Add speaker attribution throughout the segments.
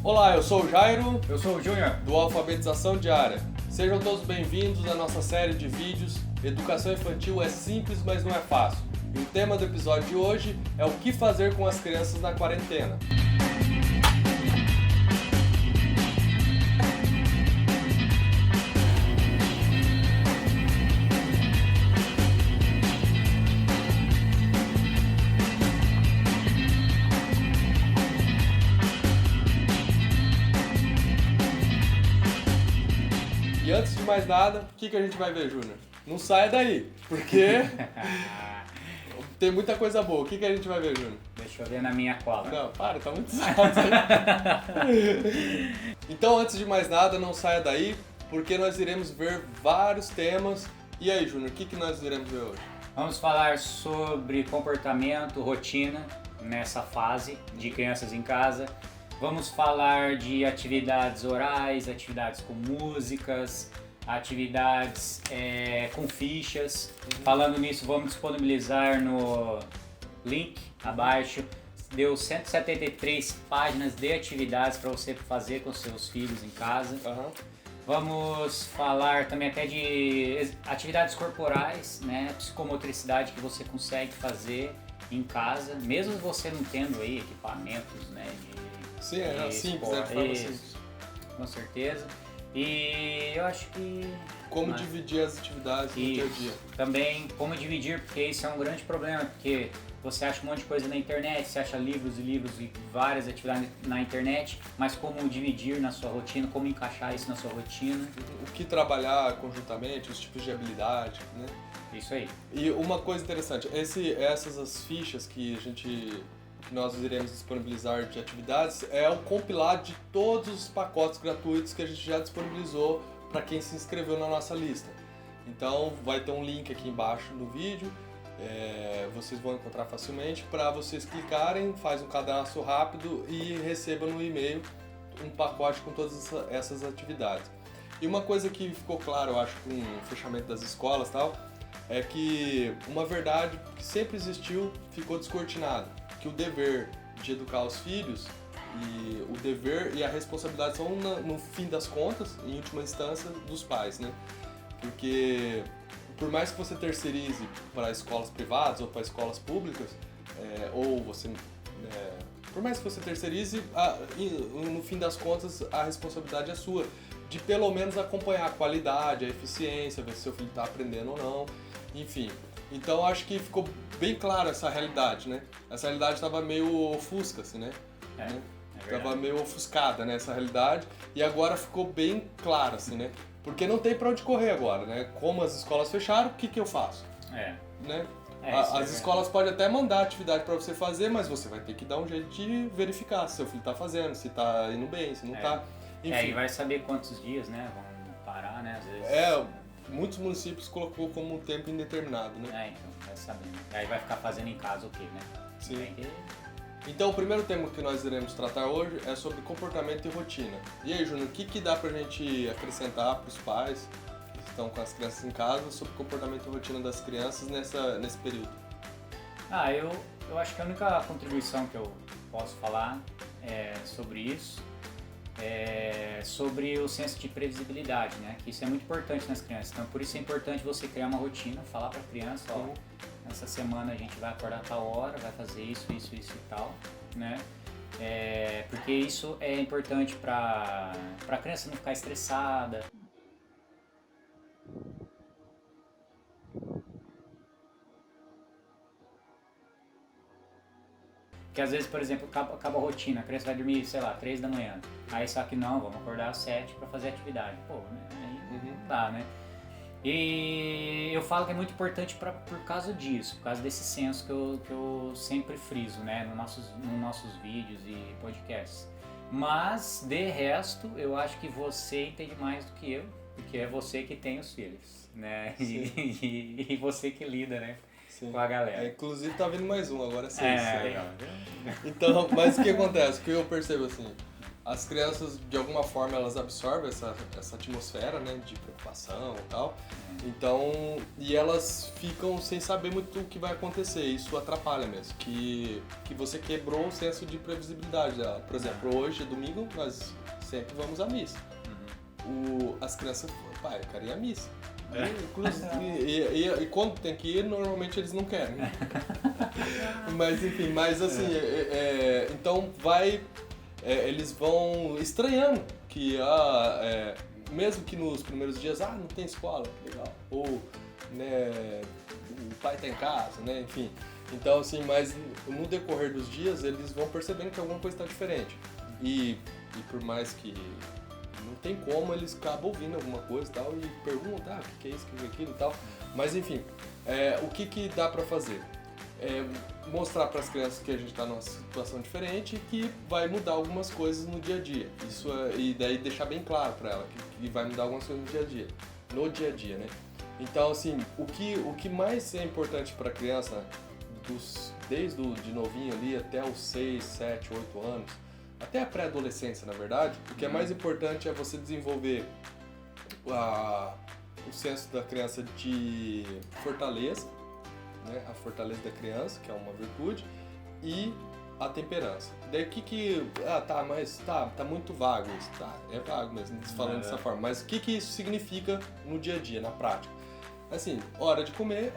Speaker 1: Olá, eu sou o Jairo,
Speaker 2: Eu sou o Júnior.
Speaker 1: do Alfabetização Diária. Sejam todos bem-vindos à nossa série de vídeos Educação Infantil é simples, mas não é fácil. E o tema do episódio de hoje é o que fazer com as crianças na quarentena. E antes de mais nada, o que a gente vai ver, Júnior? Não saia daí, porque tem muita coisa boa. O que a gente vai ver, Júnior?
Speaker 2: Deixa eu ver na minha cola.
Speaker 1: Não, para, tá muito chato. Então, antes de mais nada, não saia daí, porque nós iremos ver vários temas. E aí, Júnior, o que nós iremos ver hoje?
Speaker 2: Vamos falar sobre comportamento, rotina nessa fase de crianças em casa. Vamos falar de atividades orais, atividades com músicas, atividades com fichas. Falando nisso, vamos disponibilizar no link abaixo. Deu 173 páginas de atividades para você fazer com seus filhos em casa.
Speaker 1: Aham.
Speaker 2: Vamos falar também até de atividades corporais, né? Psicomotricidade que você consegue fazer em casa, mesmo você não tendo aí equipamentos, né?
Speaker 1: Sim, é simples,
Speaker 2: esporte,
Speaker 1: né? De forma
Speaker 2: isso,
Speaker 1: simples.
Speaker 2: com certeza. E eu acho que
Speaker 1: Como dividir as atividades no dia a dia.
Speaker 2: também como dividir, porque isso é um grande problema, porque você acha um monte de coisa na internet, você acha livros e várias atividades na internet, mas como dividir na sua rotina, como encaixar isso na sua rotina.
Speaker 1: O que trabalhar conjuntamente, os tipos de habilidade, né?
Speaker 2: Isso aí.
Speaker 1: E uma coisa interessante, essas as fichas que nós iremos disponibilizar de atividades é o compilado de todos os pacotes gratuitos que a gente já disponibilizou para quem se inscreveu na nossa lista. Então vai ter um link aqui embaixo no vídeo, vocês vão encontrar facilmente para vocês clicarem, faz um cadastro rápido e recebam no e-mail um pacote com todas essas atividades. E uma coisa que ficou claro, eu acho, com o fechamento das escolas e tal, é que uma verdade que sempre existiu ficou descortinada, que o dever de educar os filhos e o dever e a responsabilidade são, no fim das contas, em última instância, dos pais, né? Porque por mais que você terceirize para escolas privadas ou para escolas públicas, por mais que você terceirize, no fim das contas a responsabilidade é sua, de pelo menos acompanhar a qualidade, a eficiência, ver se seu filho está aprendendo ou não, enfim. Então acho que ficou bem claro essa realidade, né? Essa realidade estava meio ofusca, assim, né? Estava meio ofuscada, né, essa realidade, e agora ficou bem claro, assim, né? Porque não tem para onde correr agora, né? Como as escolas fecharam, o que eu faço? Né? As escolas podem até mandar atividade para você fazer, mas você vai ter que dar um jeito de verificar se seu filho está fazendo, se está indo bem, se não está. Enfim.
Speaker 2: E vai saber quantos dias, né? Vão parar, né? Às vezes.
Speaker 1: Muitos municípios colocou como tempo indeterminado, né?
Speaker 2: Então, vai saber. Aí vai ficar fazendo em casa o quê, né?
Speaker 1: Sim. Então, o primeiro tema que nós iremos tratar hoje é sobre comportamento e rotina. E aí, Júnior, o que dá pra gente acrescentar para os pais que estão com as crianças em casa sobre comportamento e rotina das crianças nesse período?
Speaker 2: Eu acho que a única contribuição que eu posso falar sobre isso é sobre o senso de previsibilidade, né? Que isso é muito importante nas crianças. Então, por isso é importante você criar uma rotina, falar para a criança, essa semana a gente vai acordar a tal hora, vai fazer isso e tal, né? Porque isso é importante para a criança não ficar estressada. Porque às vezes, por exemplo, acaba a rotina, a criança vai dormir, sei lá, 3 da manhã. Aí só que não, vamos acordar às 7 para fazer atividade. Pô, né? Aí não dá, né? E eu falo que é muito importante por causa disso, por causa desse senso que eu sempre friso, né? Nos nossos vídeos e podcasts. Mas, de resto, eu acho que você entende mais do que eu, porque é você que tem os filhos, né? E você que lida, né?
Speaker 1: Sim.
Speaker 2: Com a galera.
Speaker 1: Inclusive tá vindo mais um, agora 6.
Speaker 2: Legal.
Speaker 1: Então, mas o que acontece? O que eu percebo assim, as crianças, de alguma forma, elas absorvem essa atmosfera, né, de preocupação e tal. Então, e elas ficam sem saber muito o que vai acontecer. Isso atrapalha mesmo, que você quebrou o senso de previsibilidade dela. Por exemplo, hoje, domingo, nós sempre vamos à missa. As crianças, pai, eu quero ir à missa. E quando tem que ir, normalmente eles não querem. Mas enfim, assim, então eles vão estranhando que mesmo que nos primeiros dias, não tem escola, legal, ou né, o pai tá em casa, né, enfim. Então assim, mas no decorrer dos dias eles vão percebendo que alguma coisa está diferente. E por mais que não tem como, eles acabam ouvindo alguma coisa e tal e perguntam, o que é isso, o que é aquilo e tal. Mas enfim, o que dá para fazer? Mostrar para as crianças que a gente está numa situação diferente e que vai mudar algumas coisas no dia a dia. E daí deixar bem claro para ela que vai mudar algumas coisas no dia a dia, né? Então, assim, o que mais é importante para a criança, desde de novinho ali até os 6, 7, 8 anos, até a pré-adolescência, na verdade, o que é mais importante é você desenvolver o senso da criança de fortaleza, né? A fortaleza da criança, que é uma virtude, e a temperança. Daí mas tá muito vago isso, é vago mesmo, falando dessa forma, mas o que isso significa no dia a dia, na prática? Assim, hora de comer,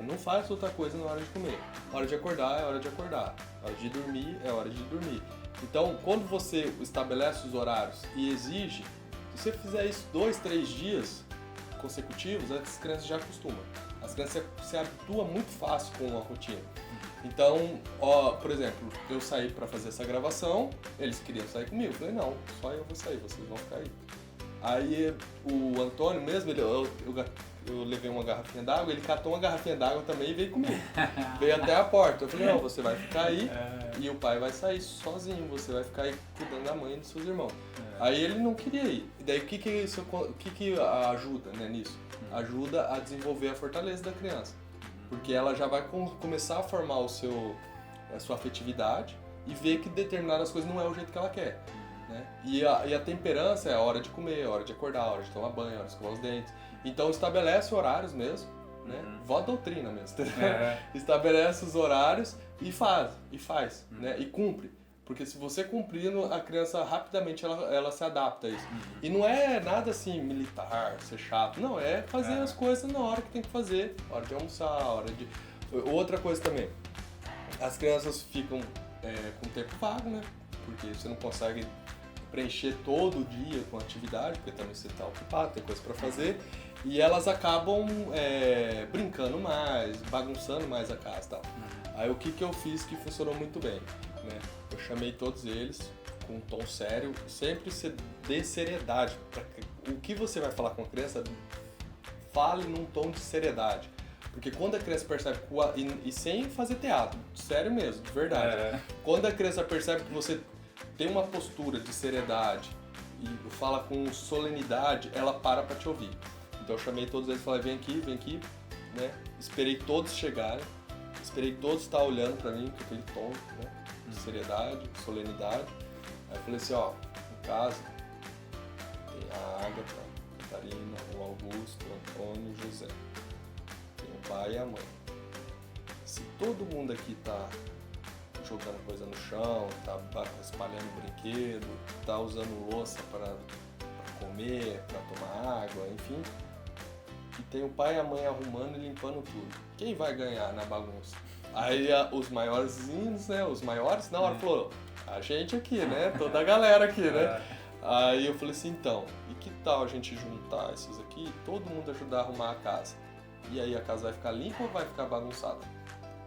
Speaker 1: não faz outra coisa na hora de comer, hora de acordar é hora de acordar, hora de dormir é hora de dormir. Então, quando você estabelece os horários e exige, se você fizer isso 2, 3 dias consecutivos, as crianças já acostumam. As crianças se habituam muito fácil com a rotina. Então, por exemplo, eu saí para fazer essa gravação, eles queriam sair comigo. Eu falei, não, só eu vou sair, vocês vão ficar aí. Aí o Antônio mesmo, eu levei uma garrafinha d'água, ele catou uma garrafinha d'água também e veio comigo. Veio até a porta. Eu falei, não, você vai ficar aí e o pai vai sair sozinho, você vai ficar aí cuidando da mãe e dos seus irmãos. Aí ele não queria ir. E daí o que ajuda, né, nisso? Ajuda a desenvolver a fortaleza da criança. Porque ela já vai começar a formar a sua afetividade e ver que determinadas coisas não é o jeito que ela quer. Né? E a temperança é a hora de comer, a hora de acordar, a hora de tomar banho, a hora de escovar os dentes. Então estabelece horários mesmo, né? Vó doutrina mesmo, estabelece os horários e faz, né? E cumpre. Porque se você cumprindo, a criança rapidamente ela se adapta a isso. E não é nada assim militar, ser chato, não, é fazer as coisas na hora que tem que fazer, hora de almoçar, hora de... Outra coisa também, as crianças ficam com tempo vago, né? Porque você não consegue preencher todo o dia com atividade, porque também você está ocupado, tem coisa para fazer, e elas acabam brincando mais, bagunçando mais a casa e tal. Aí o que eu fiz que funcionou muito bem, né? Eu chamei todos eles com um tom sério, sempre dê seriedade. O que você vai falar com a criança, fale num tom de seriedade. Porque quando a criança percebe, e sem fazer teatro, sério mesmo, de verdade. Quando a criança percebe que você tem uma postura de seriedade e fala com solenidade, ela para te ouvir. Então eu chamei todos eles e falei, vem aqui, né? Esperei todos chegarem, esperei todos estar olhando pra mim com aquele tom, né? De seriedade, solenidade. Aí eu falei assim, em casa tem a Ágata, a Catarina, o Augusto, o Antônio e o José. Tem o pai e a mãe. Se todo mundo aqui tá jogando coisa no chão, tá espalhando brinquedo, tá usando louça para comer, para tomar água, enfim. E tem o pai e a mãe arrumando e limpando tudo. Quem vai ganhar na bagunça? Aí os maiorzinhos, né? Os maiores, na hora falou, a gente aqui, né? Toda a galera aqui, né? Aí eu falei assim, então, e que tal a gente juntar esses aqui e todo mundo ajudar a arrumar a casa? E aí a casa vai ficar limpa ou vai ficar bagunçada?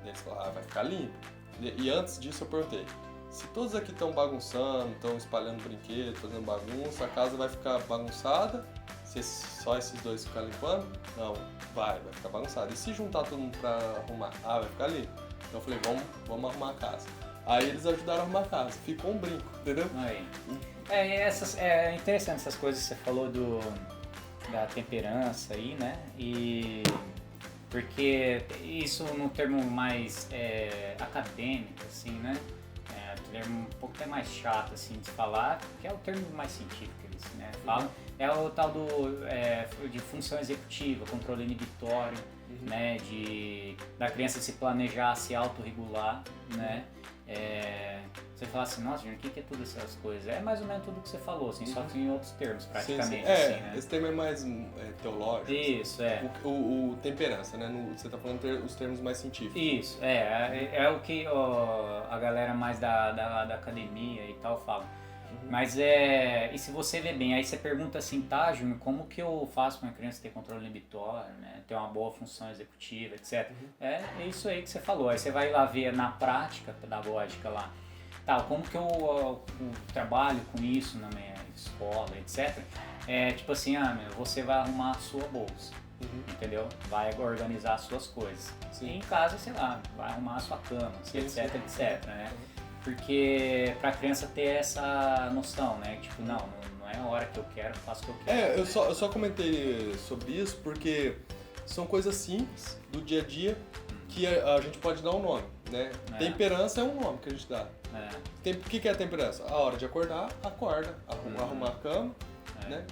Speaker 1: E eles falaram, vai ficar limpa. E antes disso eu perguntei, se todos aqui estão bagunçando, estão espalhando brinquedos, fazendo bagunça, a casa vai ficar bagunçada? Se só esses dois ficarem limpando? Não, vai ficar bagunçada. E se juntar todo mundo pra arrumar? Vai ficar limpo. Então eu falei, vamos arrumar a casa. Aí eles ajudaram a arrumar a casa. Ficou um brinco, entendeu?
Speaker 2: Aí. É interessante essas coisas que você falou da temperança aí, né? E porque isso no termo mais acadêmico, assim, né? ele é um pouco até mais chato assim de falar, que é o termo mais científico que eles, né, falam, é o tal de função executiva, controle inibitório, né, da criança se planejar, se autorregular, né, você fala assim, nossa, Júnior, o que é tudo essas coisas? É mais ou menos tudo que você falou, assim, só que em outros termos, praticamente.
Speaker 1: Sim.
Speaker 2: Assim, né?
Speaker 1: Esse termo é mais teológico.
Speaker 2: Isso,
Speaker 1: assim. O temperança, né? Você tá falando os termos mais científicos.
Speaker 2: Isso, é o que a galera mais da academia e tal fala. Mas e se você vê bem, aí você pergunta assim, tá, Júnior, como que eu faço para uma criança ter controle inibitório, né, ter uma boa função executiva, etc. É isso aí que você falou, aí você vai lá ver na prática pedagógica lá, tá, como que eu trabalho com isso na minha escola, etc. Tipo assim, você vai arrumar a sua bolsa, entendeu? Vai organizar as suas coisas. Sim. E em casa, sei lá, vai arrumar a sua cama, etc, né? Porque pra criança ter essa noção, né? Tipo, não é a hora que eu quero, eu faço o que eu quero.
Speaker 1: Eu só comentei sobre isso porque são coisas simples do dia a dia que a gente pode dar um nome, né? Temperança é um nome que a gente dá. O que é a temperança? A hora de acordar, acorda, arrumar a cama, né?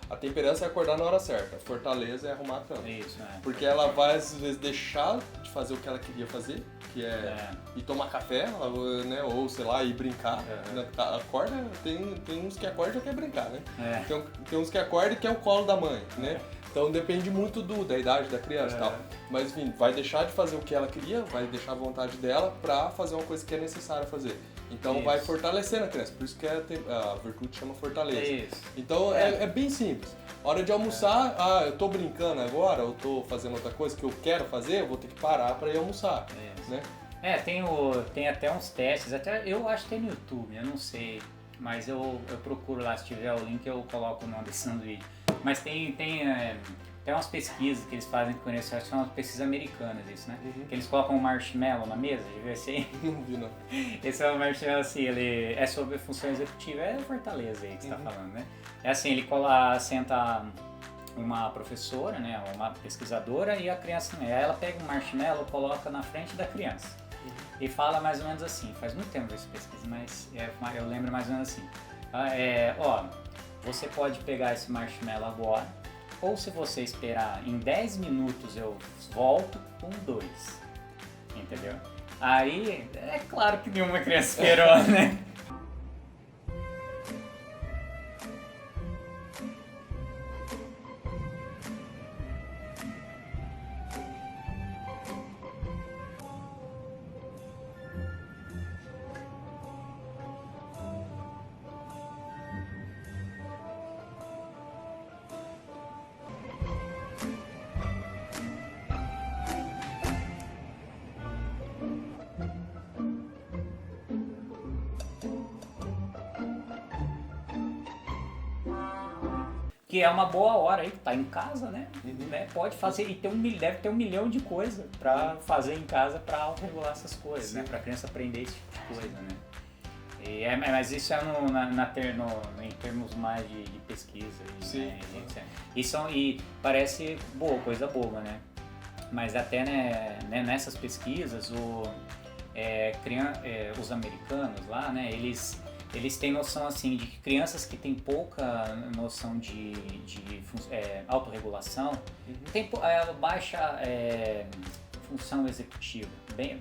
Speaker 1: A temperança é acordar na hora certa, a fortaleza é arrumar a cama.
Speaker 2: Isso,
Speaker 1: Porque ela vai, às vezes, deixar de fazer o que ela queria fazer, que é ir tomar café, né? Ou, sei lá, ir brincar. Acorda, tem uns que acordam e quer brincar, né? Tem uns que acordam e quer o colo da mãe, né? Então depende muito da idade da criança e tal. Mas, enfim, vai deixar de fazer o que ela queria, vai deixar a vontade dela pra fazer uma coisa que é necessária fazer. Então vai fortalecendo a criança, por isso que a virtude chama fortaleza. Isso. Então é bem simples. Hora de almoçar, eu tô brincando agora, eu tô fazendo outra coisa que eu quero fazer, eu vou ter que parar pra ir almoçar. Né?
Speaker 2: Tem até uns testes, até eu acho que tem no YouTube, eu não sei, mas eu procuro lá, se tiver o link eu coloco o nome desse sanduíche. Mas tem umas pesquisas que eles fazem com isso, acho que são umas pesquisas americanas isso, né? Que eles colocam um marshmallow na mesa, já viu esse aí?
Speaker 1: Não vi não.
Speaker 2: Esse é o marshmallow assim, ele é sobre função executiva, é fortaleza aí que você tá falando, né? É assim, ele senta uma professora, né, uma pesquisadora e a criança, ela pega um marshmallow, coloca na frente da criança e fala mais ou menos assim, faz muito tempo essa pesquisa, mas eu lembro mais ou menos assim, você pode pegar esse marshmallow agora, ou se você esperar em 10 minutos eu volto com 2, entendeu? Aí, é claro que nenhuma criança esperou, né? Que é uma boa hora aí, que tá em casa, né? Pode fazer, e deve ter 1 milhão de coisas pra fazer em casa pra autorregular essas coisas, né? Pra criança aprender esse tipo de coisa, né? Mas isso é em termos mais de pesquisa.
Speaker 1: Sim.
Speaker 2: Né? E parece coisa boba, né? Mas até nessas pesquisas, os americanos lá, né? Eles têm noção assim de que crianças que têm pouca noção de autorregulação têm baixa função executiva, tem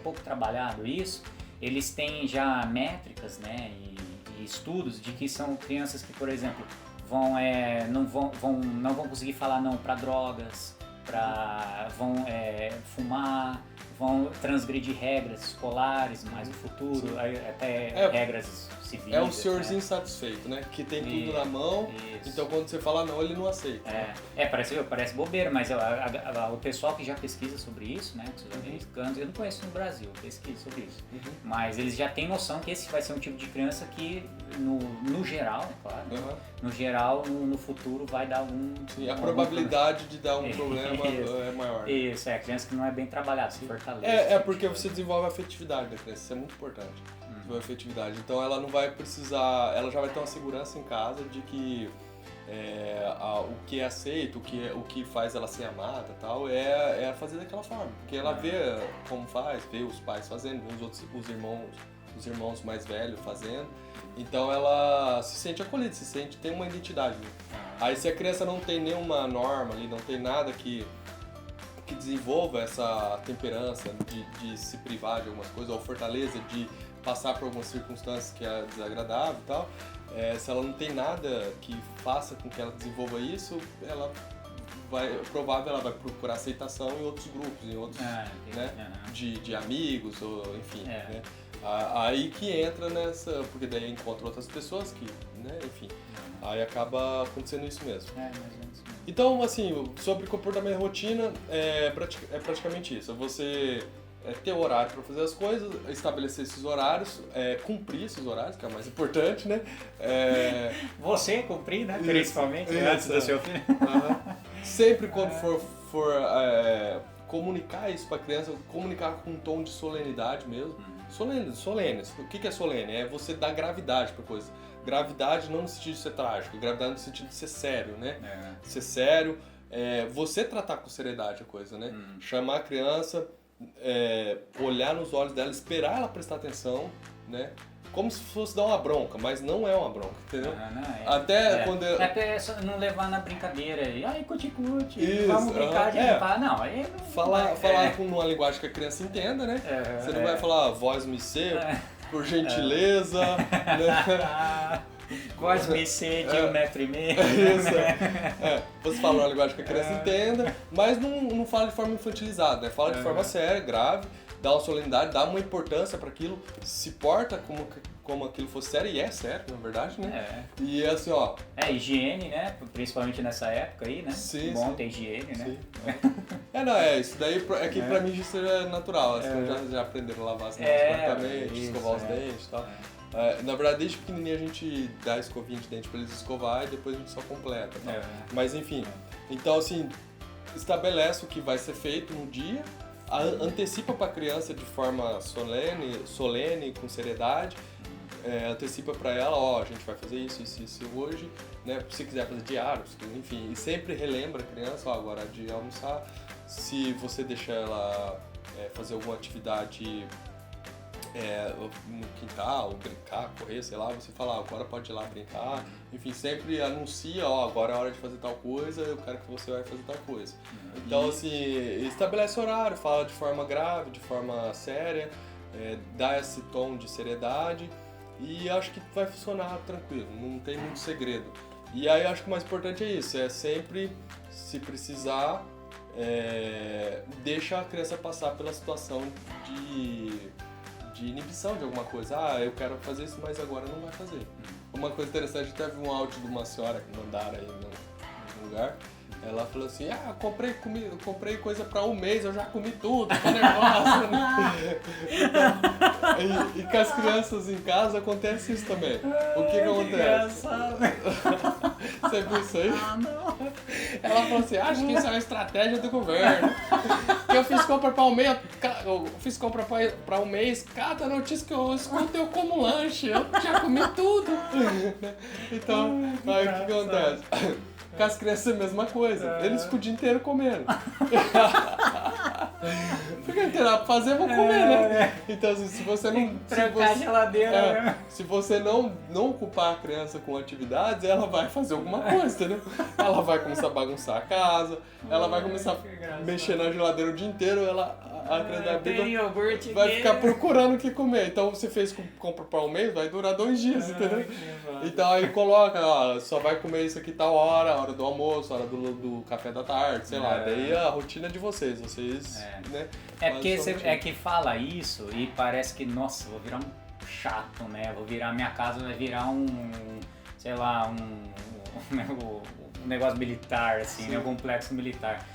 Speaker 2: pouco trabalhado isso. Eles têm já métricas, né, e estudos de que são crianças que, por exemplo, não vão conseguir falar não para drogas, vão fumar, vão transgredir regras escolares mais no futuro, até regras civis.
Speaker 1: É um senhorzinho satisfeito, né? Que tem tudo na mão, então quando você fala não, ele não aceita.
Speaker 2: Parece bobeira, mas o pessoal que já pesquisa sobre isso, né? Os americanos, eu não conheço no Brasil, pesquisa sobre isso. Mas eles já têm noção que esse vai ser um tipo de criança que, no geral, é claro, no geral, no futuro vai dar algum...
Speaker 1: Sim, a probabilidade de dar um problema é maior. Né?
Speaker 2: Isso, a criança que não é bem trabalhada, se fortalece.
Speaker 1: Porque você desenvolve a afetividade da criança, isso é muito importante. Desenvolve a afetividade. Então ela não vai precisar, ela já vai ter uma segurança em casa de que o que é aceito, o que faz ela ser amada e tal, é fazer daquela forma. Porque ela vê como faz, vê os pais fazendo, vê os irmãos os irmãos mais velhos fazendo. Então ela se sente acolhida, tem uma identidade. Né? Aí se a criança não tem nenhuma norma ali, não tem nada que desenvolva essa temperança de se privar de algumas coisas, ou fortaleza de passar por algumas circunstâncias que é desagradável e tal, se ela não tem nada que faça com que ela desenvolva isso, ela provável ela vai procurar aceitação em outros grupos, em outros, né, de amigos, ou enfim, né? Aí que entra nessa, porque daí encontra outras pessoas que, né, enfim, aí acaba acontecendo isso mesmo.
Speaker 2: Mais ou menos mesmo.
Speaker 1: Então, assim, sobre comportamento e rotina, é praticamente isso. Você ter horário para fazer as coisas, estabelecer esses horários, cumprir esses horários, que é o mais importante, né?
Speaker 2: Você cumprir, né? Principalmente, antes do seu filho.
Speaker 1: Sempre quando for comunicar isso para a criança, comunicar com um tom de solenidade mesmo. Solene. O que é solene? É você dar gravidade para coisa. Gravidade não no sentido de ser trágico, gravidade no sentido de ser sério, né? Ser sério, você tratar com seriedade a coisa, né? Chamar a criança, olhar nos olhos dela, esperar ela prestar atenção, né? Como se fosse dar uma bronca, mas não é uma bronca, entendeu? Até quando...
Speaker 2: Até não levar na brincadeira aí, ai, cuti-cuti, vamos brincar de limpar. Não, aí não...
Speaker 1: Falar com uma linguagem que a criança entenda, né? Você não vai falar voz me ser, por gentileza, né?
Speaker 2: Voz me ser de 1,5 metro.
Speaker 1: Isso. Você fala uma linguagem que a criança entenda, mas não fala de forma infantilizada, né? Fala de forma séria, grave, dá uma solenidade, dá uma importância para aquilo, se porta como aquilo fosse sério, e é sério, na verdade, né? E assim, ó...
Speaker 2: higiene, né? Principalmente nessa época aí, né?
Speaker 1: Sim,
Speaker 2: bom ter higiene, né?
Speaker 1: Isso daí é que pra mim isso é natural, as crianças já aprenderam a lavar as mãos corretamente, escovar os dentes e tal. Na verdade, desde pequenininho a gente dá escovinha de dente pra eles escovar e depois a gente só completa. Tá? Mas enfim, então assim, estabelece o que vai ser feito no dia, antecipa pra criança de forma solene, com seriedade, antecipa pra ela, a gente vai fazer isso hoje, né? Se quiser fazer diário, enfim, e sempre relembra a criança, agora é de almoçar, se você deixa ela fazer alguma atividade no quintal, brincar, correr, sei lá, você fala, agora pode ir lá brincar, enfim, sempre anuncia, agora é hora de fazer tal coisa, eu quero que você vai fazer tal coisa. Então, assim, estabelece horário, fala de forma grave, de forma séria, dá esse tom de seriedade e acho que vai funcionar tranquilo, não tem muito segredo. E aí acho que o mais importante é isso, sempre, se precisar, deixa a criança passar pela situação de inibição de alguma coisa. Eu quero fazer isso, mas agora não vai fazer. Uma coisa interessante, teve um áudio de uma senhora que mandaram aí no lugar. Ela falou assim, comprei coisa pra um mês, eu já comi tudo, tô nervosa. E com as crianças em casa acontece isso também. O que acontece?
Speaker 2: Engraçado.
Speaker 1: Você viu isso aí?
Speaker 2: Não.
Speaker 1: Ela falou assim, acho que isso é uma estratégia do governo. Que eu fiz compra pra um mês, cada notícia que eu escuto eu como lanche, eu já comi tudo. Então, aí o que acontece? Com as crianças é a mesma coisa, eles ficam o dia inteiro comendo. Porque não tem nada pra fazer, vão comer, né? Então, assim, se você não...
Speaker 2: Trancar a geladeira,
Speaker 1: se você não ocupar a criança com atividades, ela vai fazer alguma coisa, entendeu? Ela vai começar a bagunçar a casa, ela vai começar a mexer na geladeira o dia inteiro, a criança vai ficar procurando o que comer. Então, você fez compra para um mês, vai durar 2 dias, entendeu? Então, aí coloca, só vai comer isso aqui tal hora do almoço, hora do café da tarde, sei lá. Daí a rotina é de vocês, né?
Speaker 2: Porque é que fala isso e parece que, nossa, vou virar um chato, né? Minha casa vai virar sei lá, um negócio militar, assim, né? Um complexo militar.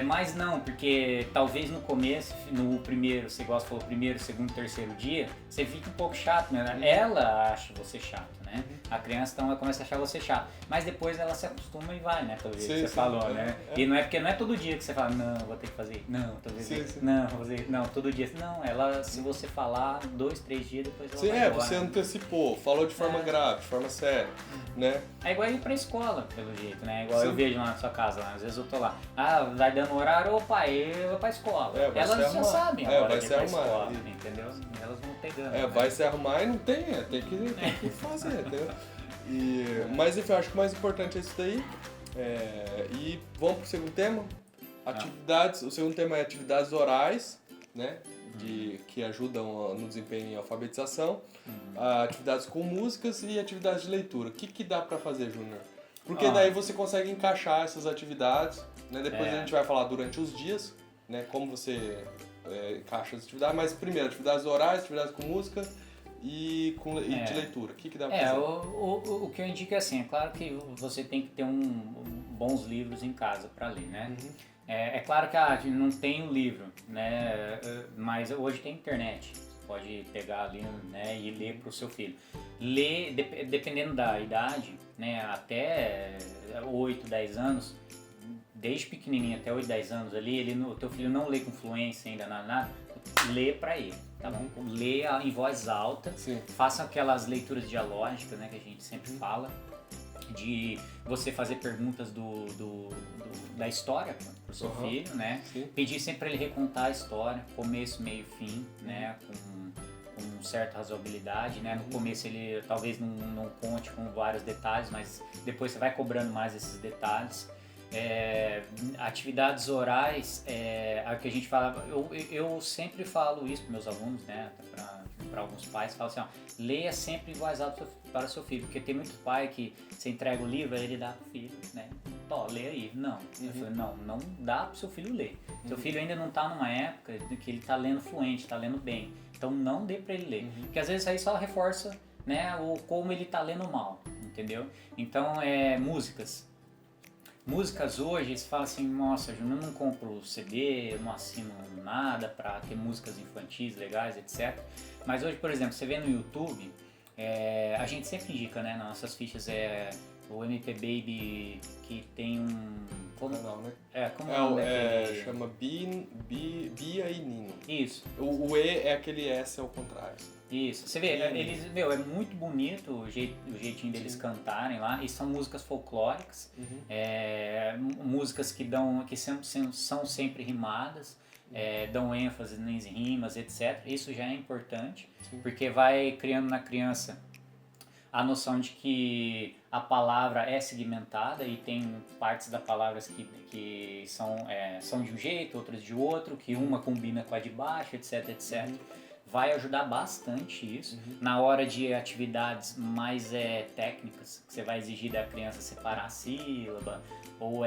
Speaker 2: Mas não, porque talvez no começo, no primeiro, você gosta, falou primeiro, segundo, terceiro dia, você fica um pouco chato, né? Ela acha você chato, né? A criança então ela começa a achar você chato, mas depois ela se acostuma e vai, né? Talvez você falou, né? E não é todo dia que você fala, não, vou ter que fazer, não, talvez não, vou fazer, não, todo dia, não, ela, se você falar 2, 3 dias, depois ela vai embora,
Speaker 1: você antecipou, falou de forma grave, de forma séria, né?
Speaker 2: É igual ir pra escola, pelo jeito, né? Igual eu vejo lá na sua casa, às vezes eu tô lá, vai dando horário, ô pai, eu vou pra escola. Elas já sabem a hora de ir pra escola, entendeu? Elas vão pegando.
Speaker 1: Vai se arrumar e não tem que fazer, entendeu? Mas enfim, eu acho que o mais importante é isso daí. E vamos pro segundo tema. Atividades, o segundo tema é atividades orais, né? Que ajudam no desempenho em alfabetização. Atividades com músicas e atividades de leitura. O que dá pra fazer, Júnior? Porque daí você consegue encaixar essas atividades, né? Depois a gente vai falar durante os dias, né? Como você encaixa as atividades. Mas primeiro, atividades orais, atividades com música e de leitura. O que dá pra fazer?
Speaker 2: O que eu indico é assim, é claro que você tem que ter bons livros em casa para ler, né? É claro que não tem um livro, né? Mas hoje tem internet. Você pode pegar ali, né, e ler para o seu filho. Ler, dependendo da idade, né, até 8, 10 anos, desde pequenininho até 8, 10 anos ali, o teu filho não lê com fluência ainda, nada, lê para ele, tá bom? Lê em voz alta, faça aquelas leituras dialógicas, né, que a gente sempre fala, de você fazer perguntas da história pro seu filho, né? Pedir sempre para ele recontar a história, começo, meio, fim, né? Com certa razoabilidade, né? No começo ele talvez não conte com vários detalhes, mas depois você vai cobrando mais esses detalhes. Atividades orais, a que a gente fala, eu sempre falo isso para meus alunos, né? Para alguns pais, falo assim, leia sempre em voz alta para o seu filho, porque tem muito pai que você entrega o livro, aí ele dá pro filho, né? Lê aí. Não. Eu falei, não dá pro seu filho ler. Seu filho ainda não tá numa época que ele tá lendo fluente, tá lendo bem. Então não dê para ele ler. Porque às vezes aí só reforça, né, como ele tá lendo mal, entendeu? Então, músicas. Músicas hoje, você fala assim, nossa, eu não compro CD, eu não assino nada para ter músicas infantis legais, etc. Mas hoje, por exemplo, você vê no YouTube, a gente sempre indica, né, nas nossas fichas, o MP Baby, que tem como
Speaker 1: não, né?
Speaker 2: Como é
Speaker 1: chama Bia e Nino.
Speaker 2: Isso.
Speaker 1: O E é aquele S ao contrário.
Speaker 2: Isso. Você vê, eles, é muito bonito o jeitinho deles cantarem lá, e são músicas folclóricas, músicas que são sempre rimadas, dão ênfase nas rimas, etc. Isso já é importante, porque vai criando na criança a noção de que a palavra é segmentada e tem partes da palavra que são de um jeito, outras de outro, que uma combina com a de baixo, etc, etc. Vai ajudar bastante isso na hora de atividades mais técnicas, que você vai exigir da criança separar a sílaba, ou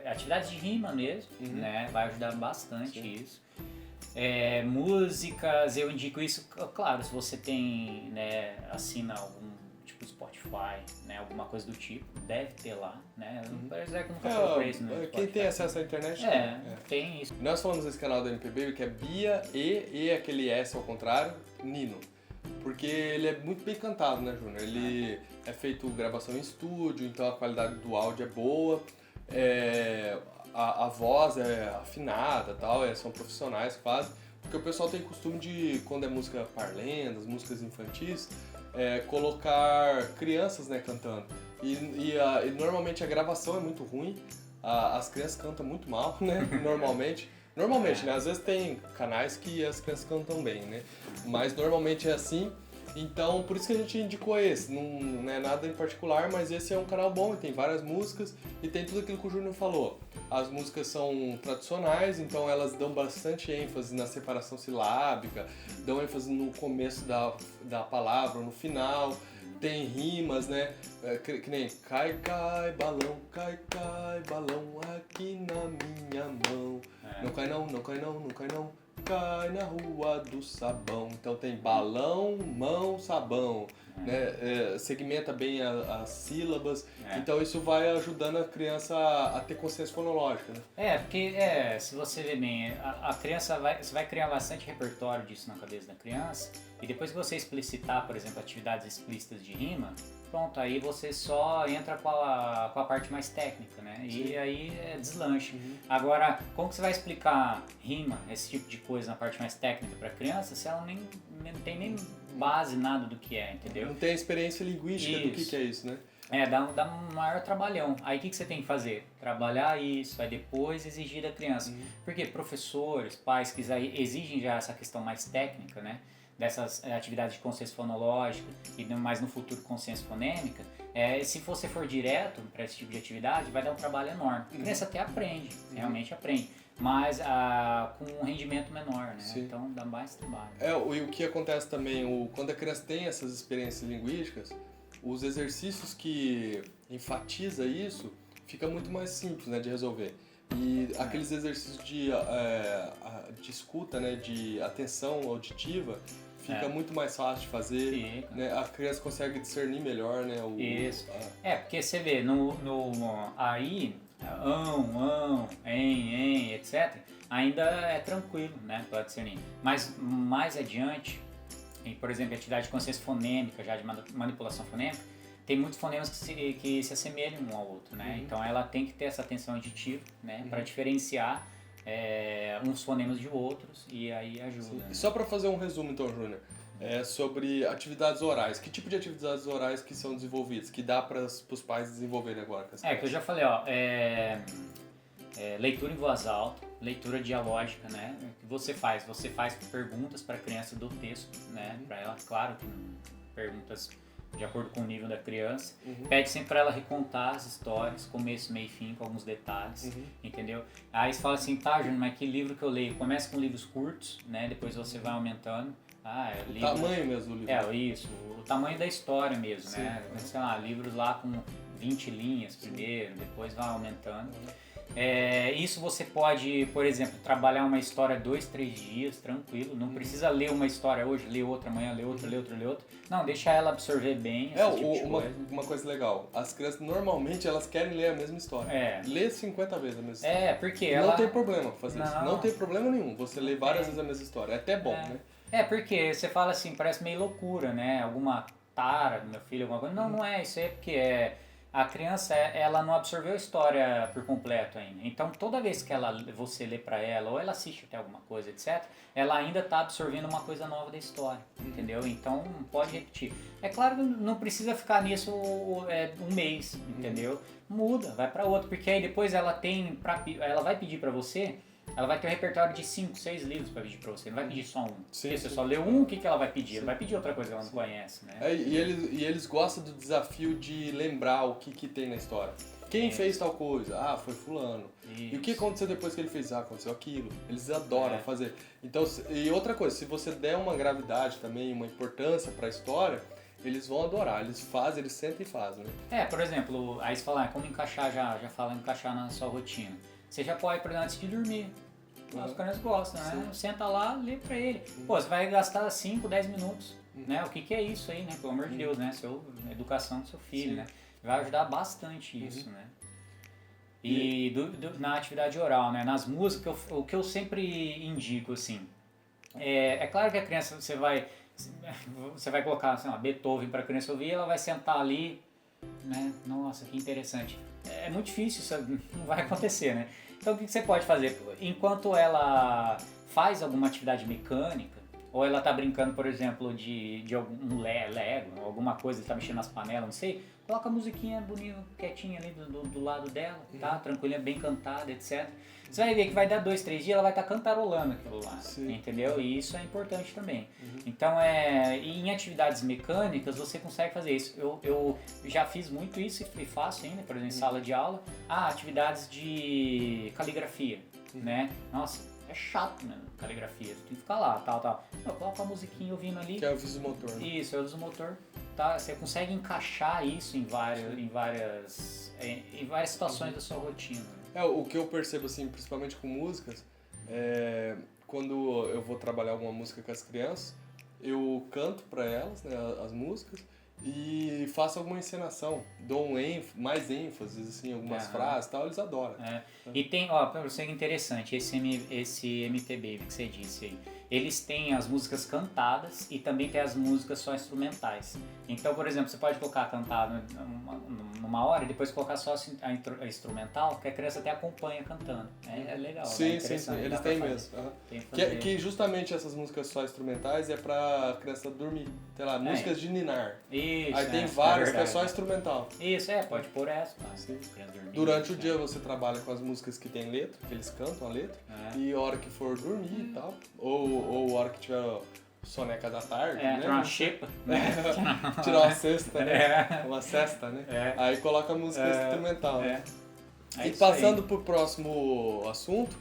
Speaker 2: atividades de rima mesmo, né? Vai ajudar bastante isso. Músicas, eu indico isso, claro, se você tem, né, assina algum tipo Spotify, né, alguma coisa do tipo, deve ter lá, né? Parece que nunca procurei isso no Spotify.
Speaker 1: Quem tem acesso à internet
Speaker 2: tem isso.
Speaker 1: Nós falamos desse canal do MPB, que é Bia e aquele S ao contrário, Nino. Porque ele é muito bem cantado, né, Júnior? Ele é feito gravação em estúdio, então a qualidade do áudio é boa, a voz é afinada e tal, são profissionais que fazem. Porque o pessoal tem costume de, quando é música parlendas, músicas infantis, colocar crianças, né, cantando. E normalmente a gravação é muito ruim, as crianças cantam muito mal, né, normalmente, né, às vezes tem canais que as crianças cantam bem, né, mas normalmente é assim. Então, por isso que a gente indicou esse, não é nada em particular, mas esse é um canal bom, tem várias músicas e tem tudo aquilo que o Júnior falou. As músicas são tradicionais, então elas dão bastante ênfase na separação silábica, dão ênfase no começo da palavra, no final, tem rimas, né? Que nem cai, balão, aqui na minha mão. Não cai não, não cai não, não cai não. Cai na rua do sabão. Então tem balão, mão, sabão, né? Segmenta bem as sílabas. Então isso vai ajudando a criança a ter consciência fonológica, né?
Speaker 2: Porque se você ver bem, a criança você vai criar bastante repertório disso na cabeça da criança, e depois que você explicitar, por exemplo, atividades explícitas de rima, pronto, aí você só entra com a parte mais técnica, né? E aí deslanche. Agora, como que você vai explicar rima, esse tipo de coisa na parte mais técnica para a criança, se ela não tem nem base, nada do que é, entendeu?
Speaker 1: Não tem experiência linguística do que é isso, né?
Speaker 2: Dá um maior trabalhão. Aí o que você tem que fazer? Trabalhar isso, aí depois exigir da criança. Porque professores, pais que exigem já essa questão mais técnica, né? Dessas atividades de consciência fonológica e mais no futuro consciência fonêmica, se você for direto para esse tipo de atividade, vai dar um trabalho enorme. A criança até aprende, realmente aprende, mas com um rendimento menor, né? Sim. Então dá mais trabalho.
Speaker 1: E o que acontece também, quando a criança tem essas experiências linguísticas, os exercícios que enfatiza isso fica muito mais simples, né, de resolver. E aqueles exercícios de escuta, né, de atenção auditiva, fica muito mais fácil de fazer, né? A criança consegue discernir melhor, né?
Speaker 2: Isso. Porque você vê, aí, etc., ainda é tranquilo, né, para discernir. Mas mais adiante, por exemplo, atividade de consciência fonêmica, já de manipulação fonêmica, tem muitos fonemas que se assemelham um ao outro, né? Então ela tem que ter essa atenção auditiva, né, para diferenciar uns fonemas de outros, e aí ajuda. Né?
Speaker 1: Só para fazer um resumo então, Júnior, sobre atividades orais. Que tipo de atividades orais que são desenvolvidas, que dá para os pais desenvolverem agora?
Speaker 2: Que eu já falei, leitura em voz alta, leitura dialógica, né? O que você faz perguntas para a criança do texto, né? Para ela, claro, que perguntas de acordo com o nível da criança. Pede sempre para ela recontar as histórias, começo, meio e fim, com alguns detalhes, entendeu? Aí você fala assim, tá, Júnior, mas que livro que eu leio? Começa com livros curtos, né? Depois você vai aumentando.
Speaker 1: O tamanho mesmo do livro.
Speaker 2: Isso, o tamanho da história mesmo, né? Sei lá, livros lá com 20 linhas primeiro, depois vai aumentando. Isso você pode, por exemplo, trabalhar uma história 2, 3 dias, tranquilo. Não precisa ler uma história hoje, ler outra amanhã, ler outra. Não, deixa ela absorver bem esse tipo de coisa.
Speaker 1: Uma coisa legal, as crianças normalmente elas querem ler a mesma história. Lê 50 vezes a mesma história.
Speaker 2: Porque
Speaker 1: não tem problema fazer isso. Não tem problema nenhum você ler várias vezes a mesma história. É até bom, né?
Speaker 2: Porque você fala assim, parece meio loucura, né? Alguma tara do meu filho, alguma coisa. Não é, isso aí porque a criança, ela não absorveu a história por completo ainda. Então, toda vez que você lê para ela, ou ela assiste até alguma coisa, etc., ela ainda está absorvendo uma coisa nova da história, entendeu? Então, pode repetir. É claro que não precisa ficar nisso um mês, entendeu? Muda, vai para outro, porque aí depois ela vai pedir para você. Ela vai ter um repertório de 5, 6 livros para pedir para você, não vai pedir só um. Porque você só leu um, o que ela vai pedir? Ela vai pedir outra coisa que ela não conhece, né?
Speaker 1: E eles gostam do desafio de lembrar o que tem na história. Quem fez tal coisa? Foi fulano. Isso. E o que aconteceu depois que ele fez? Aconteceu aquilo. Eles adoram fazer. Então, e outra coisa, se você der uma gravidade também, uma importância para a história, eles vão adorar. Eles sentam e fazem, né?
Speaker 2: Por exemplo, aí você fala, como encaixar, já fala encaixar na sua rotina. Você já pode, por exemplo, antes de dormir. As crianças gostam, né? Senta lá, lê pra ele. Você vai gastar 5, 10 minutos, né? O que é isso aí, né? Pelo amor de Deus, né? Educação do seu filho, né? Vai ajudar bastante isso, né? E na atividade oral, né? Nas músicas, o que eu sempre indico, assim, é claro que a criança, você vai colocar, sei lá, Beethoven pra criança ouvir, ela vai sentar ali, né? Nossa, que interessante. É muito difícil, isso não vai acontecer, né? Então o que você pode fazer? Enquanto ela faz alguma atividade mecânica, ou ela está brincando, por exemplo, de algum Lego, alguma coisa, ele está mexendo nas panelas, não sei, coloca a musiquinha bonita, quietinha ali do lado dela, tá? Tranquilinha, bem cantada, etc. Você vai ver que vai dar 2, 3 dias, ela vai estar cantarolando aquilo lá, entendeu? E isso é importante também. Então, em atividades mecânicas, você consegue fazer isso. Eu já fiz muito isso e faço ainda, por exemplo, em sala de aula, atividades de caligrafia, né? Nossa, é chato, né? Caligrafia, tem que ficar lá, tal. Eu coloco a musiquinha ouvindo ali.
Speaker 1: Que é o visomotor, né?
Speaker 2: Isso, é o visomotor. Tá? Você consegue encaixar isso em várias situações da sua rotina.
Speaker 1: O que eu percebo, assim, principalmente com músicas, quando eu vou trabalhar alguma música com as crianças, eu canto para elas, né, as músicas, e faço alguma encenação, dou mais ênfase, assim, algumas frases e tal, eles adoram.
Speaker 2: E tem, pra você que é interessante, esse MPB que você disse aí, eles têm as músicas cantadas e também tem as músicas só instrumentais. Então, por exemplo, você pode colocar cantado numa hora e depois colocar só a instrumental, que a criança até acompanha cantando. É legal,
Speaker 1: sim, eles têm mesmo. Que justamente essas músicas só instrumentais é pra criança dormir. Sei lá, músicas de ninar.
Speaker 2: Isso,
Speaker 1: Aí tem várias que é só instrumental.
Speaker 2: Isso, pode pôr essa.
Speaker 1: Durante o dia você trabalha com as músicas que tem letra, que eles cantam a letra, e a hora que for dormir e tal, ou a hora que tiver soneca da tarde, né?
Speaker 2: Tirar uma xepa.
Speaker 1: Tirar uma cesta, né? Uma cesta, né? Aí coloca a música instrumental. E passando pro próximo assunto,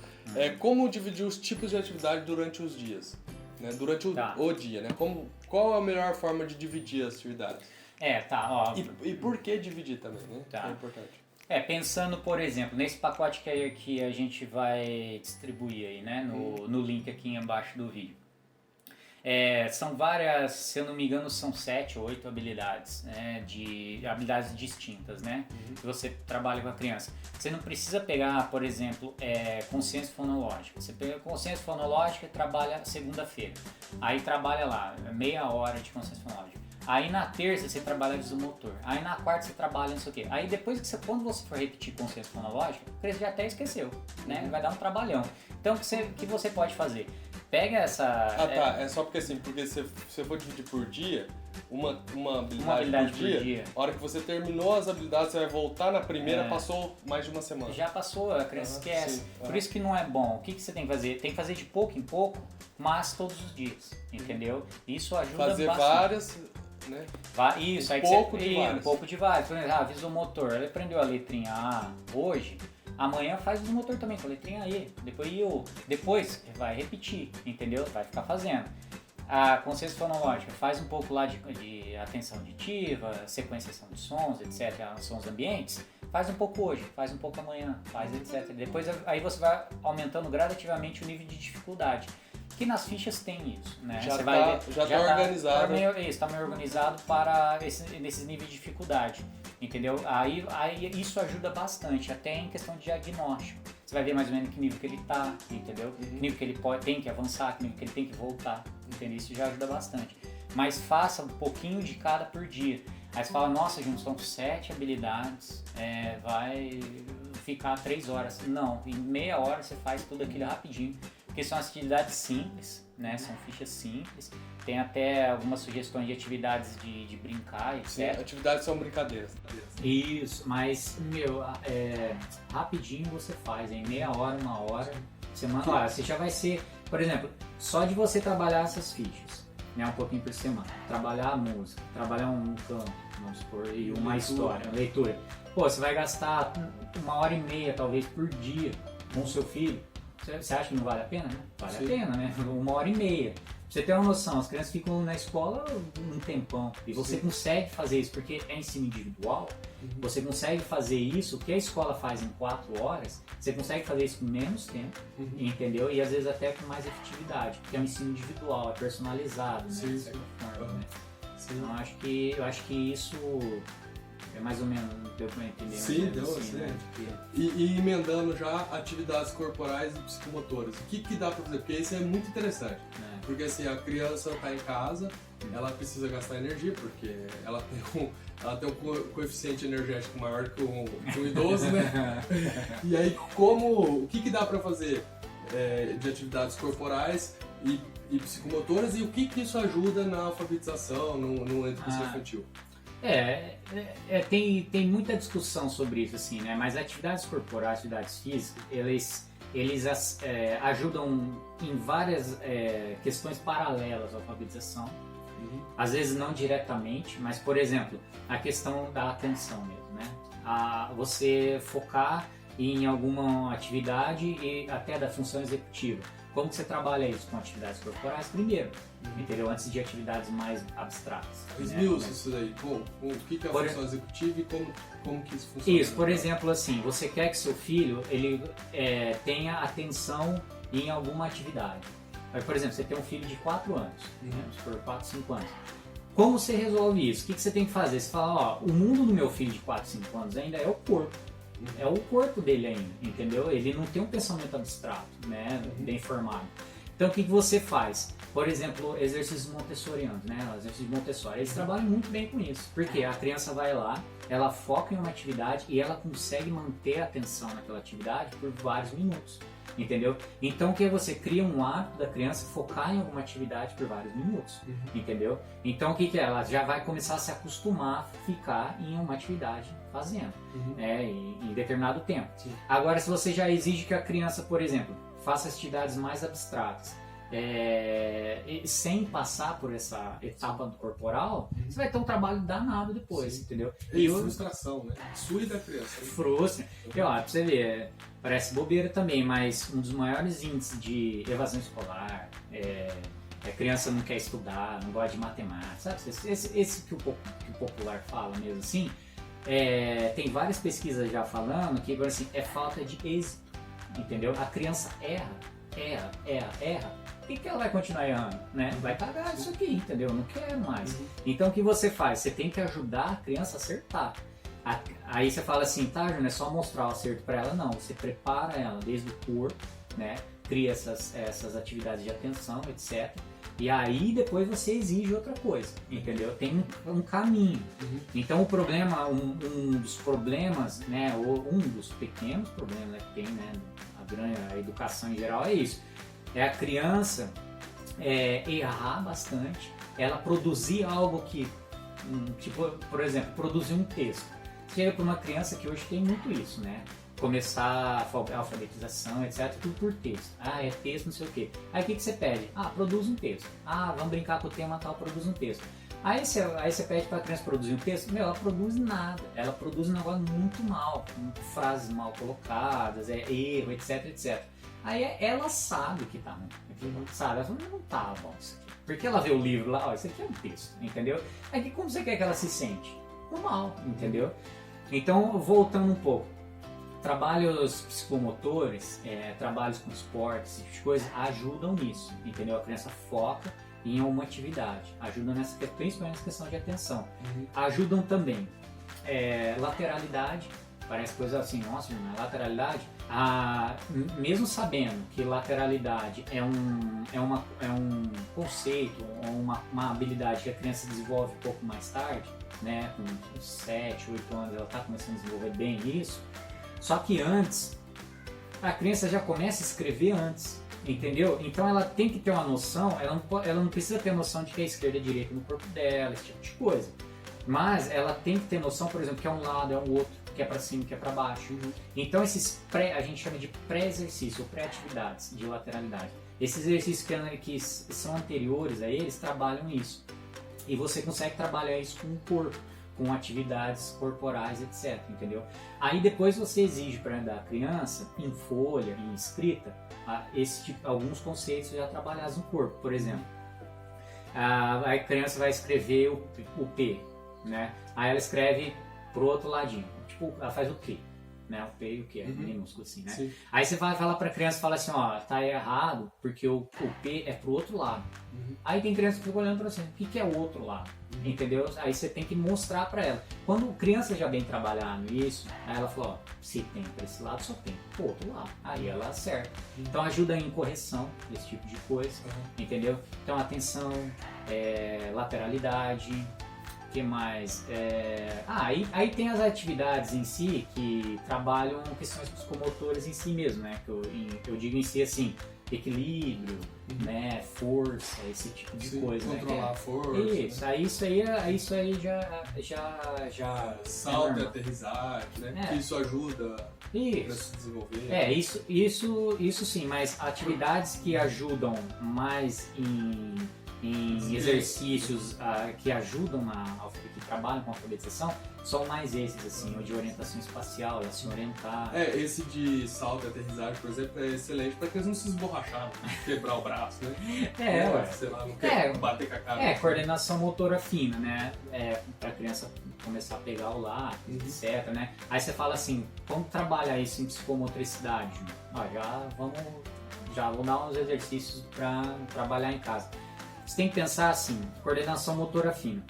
Speaker 1: como dividir os tipos de atividade durante os dias, né? Durante o dia, né? Qual a melhor forma de dividir as atividades?
Speaker 2: Ó.
Speaker 1: E por que dividir também, né? É importante.
Speaker 2: Pensando, por exemplo, nesse pacote que a gente vai distribuir aí, né? No link aqui embaixo do vídeo. São várias, se eu não me engano, são 7 ou 8 habilidades, né, de habilidades distintas, né, que você trabalha com a criança. Você não precisa pegar, por exemplo, consciência fonológica. Você pega consciência fonológica e trabalha segunda-feira. Aí trabalha lá, meia hora de consciência fonológica. Aí na terça você trabalha visomotor. Aí na quarta você trabalha não sei o quê. Aí depois quando você for repetir consciência fonológica, o criança já até esqueceu, né, vai dar um trabalhão. Então o que você pode fazer? Pega essa...
Speaker 1: É só porque assim, porque se você for dividir por dia, uma habilidade por dia, a hora que você terminou as habilidades, você vai voltar na primeira, passou mais de uma semana.
Speaker 2: Já passou, a criança esquece. Por isso que não é bom. O que você tem que fazer? Tem que fazer de pouco em pouco, mas todos os dias, entendeu? Isso ajuda
Speaker 1: fazer
Speaker 2: bastante.
Speaker 1: Várias, né?
Speaker 2: Isso, aí um pouco de várias. Por exemplo, visomotor, ele aprendeu a letrinha A hoje, amanhã faz o motor também com a letrinha E, depois vai repetir, entendeu? Vai ficar fazendo. A consciência fonológica faz um pouco lá de atenção auditiva, sequenciação de sons, etc., sons ambientes, faz um pouco hoje, faz um pouco amanhã, faz etc. Depois aí você vai aumentando gradativamente o nível de dificuldade. Que nas fichas tem isso, né?
Speaker 1: Já está organizado.
Speaker 2: Está meio organizado para nesses níveis de dificuldade, entendeu? Aí isso ajuda bastante, até em questão de diagnóstico. Você vai ver mais ou menos que nível que ele está, entendeu? Que nível que ele tem que avançar, que nível que ele tem que voltar, entendeu? Isso já ajuda bastante. Mas faça um pouquinho de cada por dia. Aí você fala, nossa, Júnior, são 7 habilidades, vai ficar 3 horas. Não, em meia hora você faz tudo aquilo rapidinho. Porque são atividades simples, né? São fichas simples. Tem até algumas sugestões de atividades de brincar, etc.
Speaker 1: Sim, atividades são brincadeiras.
Speaker 2: Isso, mas, rapidinho você faz, em meia hora, uma hora. Você já vai ser, por exemplo, só de você trabalhar essas fichas, né? Um pouquinho por semana. Trabalhar a música, trabalhar um campo, vamos supor, e uma história, uma leitura. Pô, você vai gastar 1h30, talvez, por dia com o seu filho. Você acha que não vale a pena, né? Vale a pena, né? 1h30. Pra você ter uma noção, as crianças ficam na escola um tempão. E você consegue fazer isso, porque é ensino individual. Você consegue fazer isso, o que a escola faz em 4 horas, você consegue fazer isso com menos tempo, entendeu? E às vezes até com mais efetividade, porque é um ensino individual, é personalizado, né? De certa forma, né? Então eu acho que isso... mais ou menos, deu pra entender.
Speaker 1: Sim, deu,
Speaker 2: assim, né?
Speaker 1: E emendando já atividades corporais e psicomotoras. O que dá pra fazer? Porque isso é muito interessante. Porque assim, a criança tá em casa, ela precisa gastar energia, porque ela tem um coeficiente energético maior que um idoso, né? E aí, o que dá pra fazer de atividades corporais e psicomotoras, e o que isso ajuda na alfabetização, no educação infantil?
Speaker 2: Tem muita discussão sobre isso, assim, né? Mas atividades corporais, atividades físicas, eles ajudam em várias questões paralelas à alfabetização. Às vezes não diretamente, mas, por exemplo, a questão da atenção mesmo, né? Você focar em alguma atividade e até da função executiva. Como que você trabalha isso com atividades corporais? Primeiro, entendeu? Antes de atividades mais abstratas.
Speaker 1: Esmiuça isso daí. O que é a função executiva e como que isso funciona?
Speaker 2: Isso, por exemplo, assim, você quer que seu filho ele tenha atenção em alguma atividade. Por exemplo, você tem um filho de 4 anos, por 4, 5 anos. Como você resolve isso? O que você tem que fazer? Você fala, o mundo do meu filho de 4, 5 anos ainda é o corpo. É o corpo dele ainda, entendeu? Ele não tem um pensamento abstrato, né? Bem formado. Então o que você faz? Por exemplo, exercícios montessorianos, né? Exercícios de Montessori, eles trabalham muito bem com isso, porque a criança vai lá, ela foca em uma atividade e ela consegue manter a atenção naquela atividade por vários minutos, entendeu? Então o que você cria um hábito da criança focar em alguma atividade por vários minutos, entendeu? Então o que é? Ela já vai começar a se acostumar a ficar em uma atividade fazendo, né? Em determinado tempo.
Speaker 1: Sim.
Speaker 2: Agora, se você já exige que a criança, por exemplo, faça atividades mais abstratas, sem passar por essa etapa do corporal, você vai ter um trabalho danado depois, entendeu?
Speaker 1: E frustração, né? Sua e da criança. Né?
Speaker 2: Frustra. Pra você ver, parece bobeira também, mas um dos maiores índices de evasão escolar, a criança não quer estudar, não gosta de matemática, sabe? Esse que o popular fala mesmo assim, tem várias pesquisas já falando que assim, é falta de êxito, entendeu? A criança erra. Por que ela vai continuar errando? Né? Vai cagar isso aqui, entendeu? Não quero mais. Então o que você faz? Você tem que ajudar a criança a acertar. Aí você fala assim, tá, Júnior, é só mostrar o acerto para ela? Não, você prepara ela desde o corpo, né? Cria essas atividades de atenção, etc. E aí depois você exige outra coisa, entendeu? Tem um caminho. Então o problema, um dos problemas, né? Um dos pequenos problemas, né, que tem, né? A educação em geral é isso. É a criança errar bastante, ela produzir algo que, tipo, por exemplo, produzir um texto. Chega para uma criança que hoje tem muito isso, né? Começar a alfabetização, etc, tudo por texto. É texto, não sei o quê. Aí o que você pede? Produz um texto. Vamos brincar com o tema tal, produz um texto. Aí você pede para a criança produzir um texto, ela produz nada. Ela produz um negócio muito mal, com frases mal colocadas, erro, etc, etc. Aí ela sabe que tá ruim, sabe? Ela fala, não tá bom isso aqui. Porque ela vê o livro lá, isso aqui é um texto, entendeu? Aí como você quer que ela se sente? Normal, entendeu? Então, voltando um pouco, trabalhos psicomotores, trabalhos com esportes, esse tipo de coisa, ajudam nisso, entendeu? A criança foca em uma atividade, ajudam principalmente nessa questão de atenção. Ajudam também lateralidade, parece coisa assim, nossa, lateralidade, mesmo sabendo que lateralidade é um conceito, uma habilidade que a criança desenvolve um pouco mais tarde, né, com 7, 8 anos ela está começando a desenvolver bem isso, só que antes, a criança já começa a escrever antes, entendeu? Então ela tem que ter uma noção, ela não precisa ter noção de que é esquerda e direita no corpo dela, esse tipo de coisa, mas ela tem que ter noção, por exemplo, que é um lado, é um outro, que é para cima, que é para baixo. Então a gente chama de pré-exercício, ou pré-atividades de lateralidade. Esses exercícios que são anteriores a eles trabalham isso. E você consegue trabalhar isso com o corpo, com atividades corporais, etc, entendeu? Aí depois você exige da criança, em folha, em escrita, alguns conceitos já trabalhados no corpo. Por exemplo, a criança vai escrever o P, né? Aí ela escreve pro outro ladinho. Tipo, ela faz o P, né? O P e o Q, minúsculo assim, né? Sim. Aí você vai falar pra criança e fala assim, tá errado, porque o P é pro outro lado. Aí tem criança que fica olhando pra você, o que é o outro lado? Entendeu? Aí você tem que mostrar pra ela. Quando a criança já bem trabalhar nisso, aí ela fala, se tem pra esse lado, só tem pro outro lado. Aí ela acerta. Então ajuda em correção, esse tipo de coisa, entendeu? Então atenção, lateralidade, que mais? Aí tem as atividades em si que trabalham questões psicomotoras em si mesmo, né? Que eu digo em si assim, equilíbrio, né? Força, esse tipo de coisa.
Speaker 1: Controlar a força.
Speaker 2: Isso, né? Isso aí já
Speaker 1: salto e aterrissagem, né? Que isso ajuda para se desenvolver.
Speaker 2: Isso sim, mas atividades que ajudam mais em exercícios que ajudam que trabalham com a alfabetização são mais esses, assim, o de orientação espacial, se orientar.
Speaker 1: Esse de salto e aterrissagem, por exemplo, é excelente para que eles não se esborrachar, quebrar o braço, né? Sei lá, não quer bater com a cara.
Speaker 2: Coordenação motora fina, né? Para a criança começar a pegar o lápis, etc, né? Aí você fala assim, vamos trabalhar isso em psicomotricidade. Já vou dar uns exercícios para trabalhar em casa. Você tem que pensar assim, coordenação motora fina.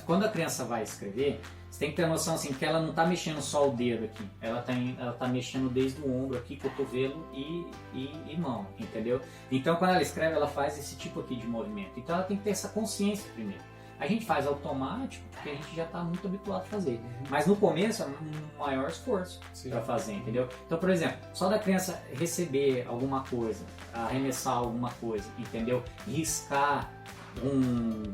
Speaker 2: Quando a criança vai escrever, Você tem que ter a noção assim, que ela não tá mexendo só o dedo aqui. Ela tá mexendo desde o ombro aqui, cotovelo e mão, entendeu? Então quando ela escreve, ela faz esse tipo aqui de movimento. Então ela tem que ter essa consciência primeiro. A gente faz automático, porque a gente já está muito habituado a fazer. Mas no começo é um maior esforço para fazer, entendeu? Então, por exemplo, só da criança receber alguma coisa, arremessar alguma coisa, entendeu? Riscar um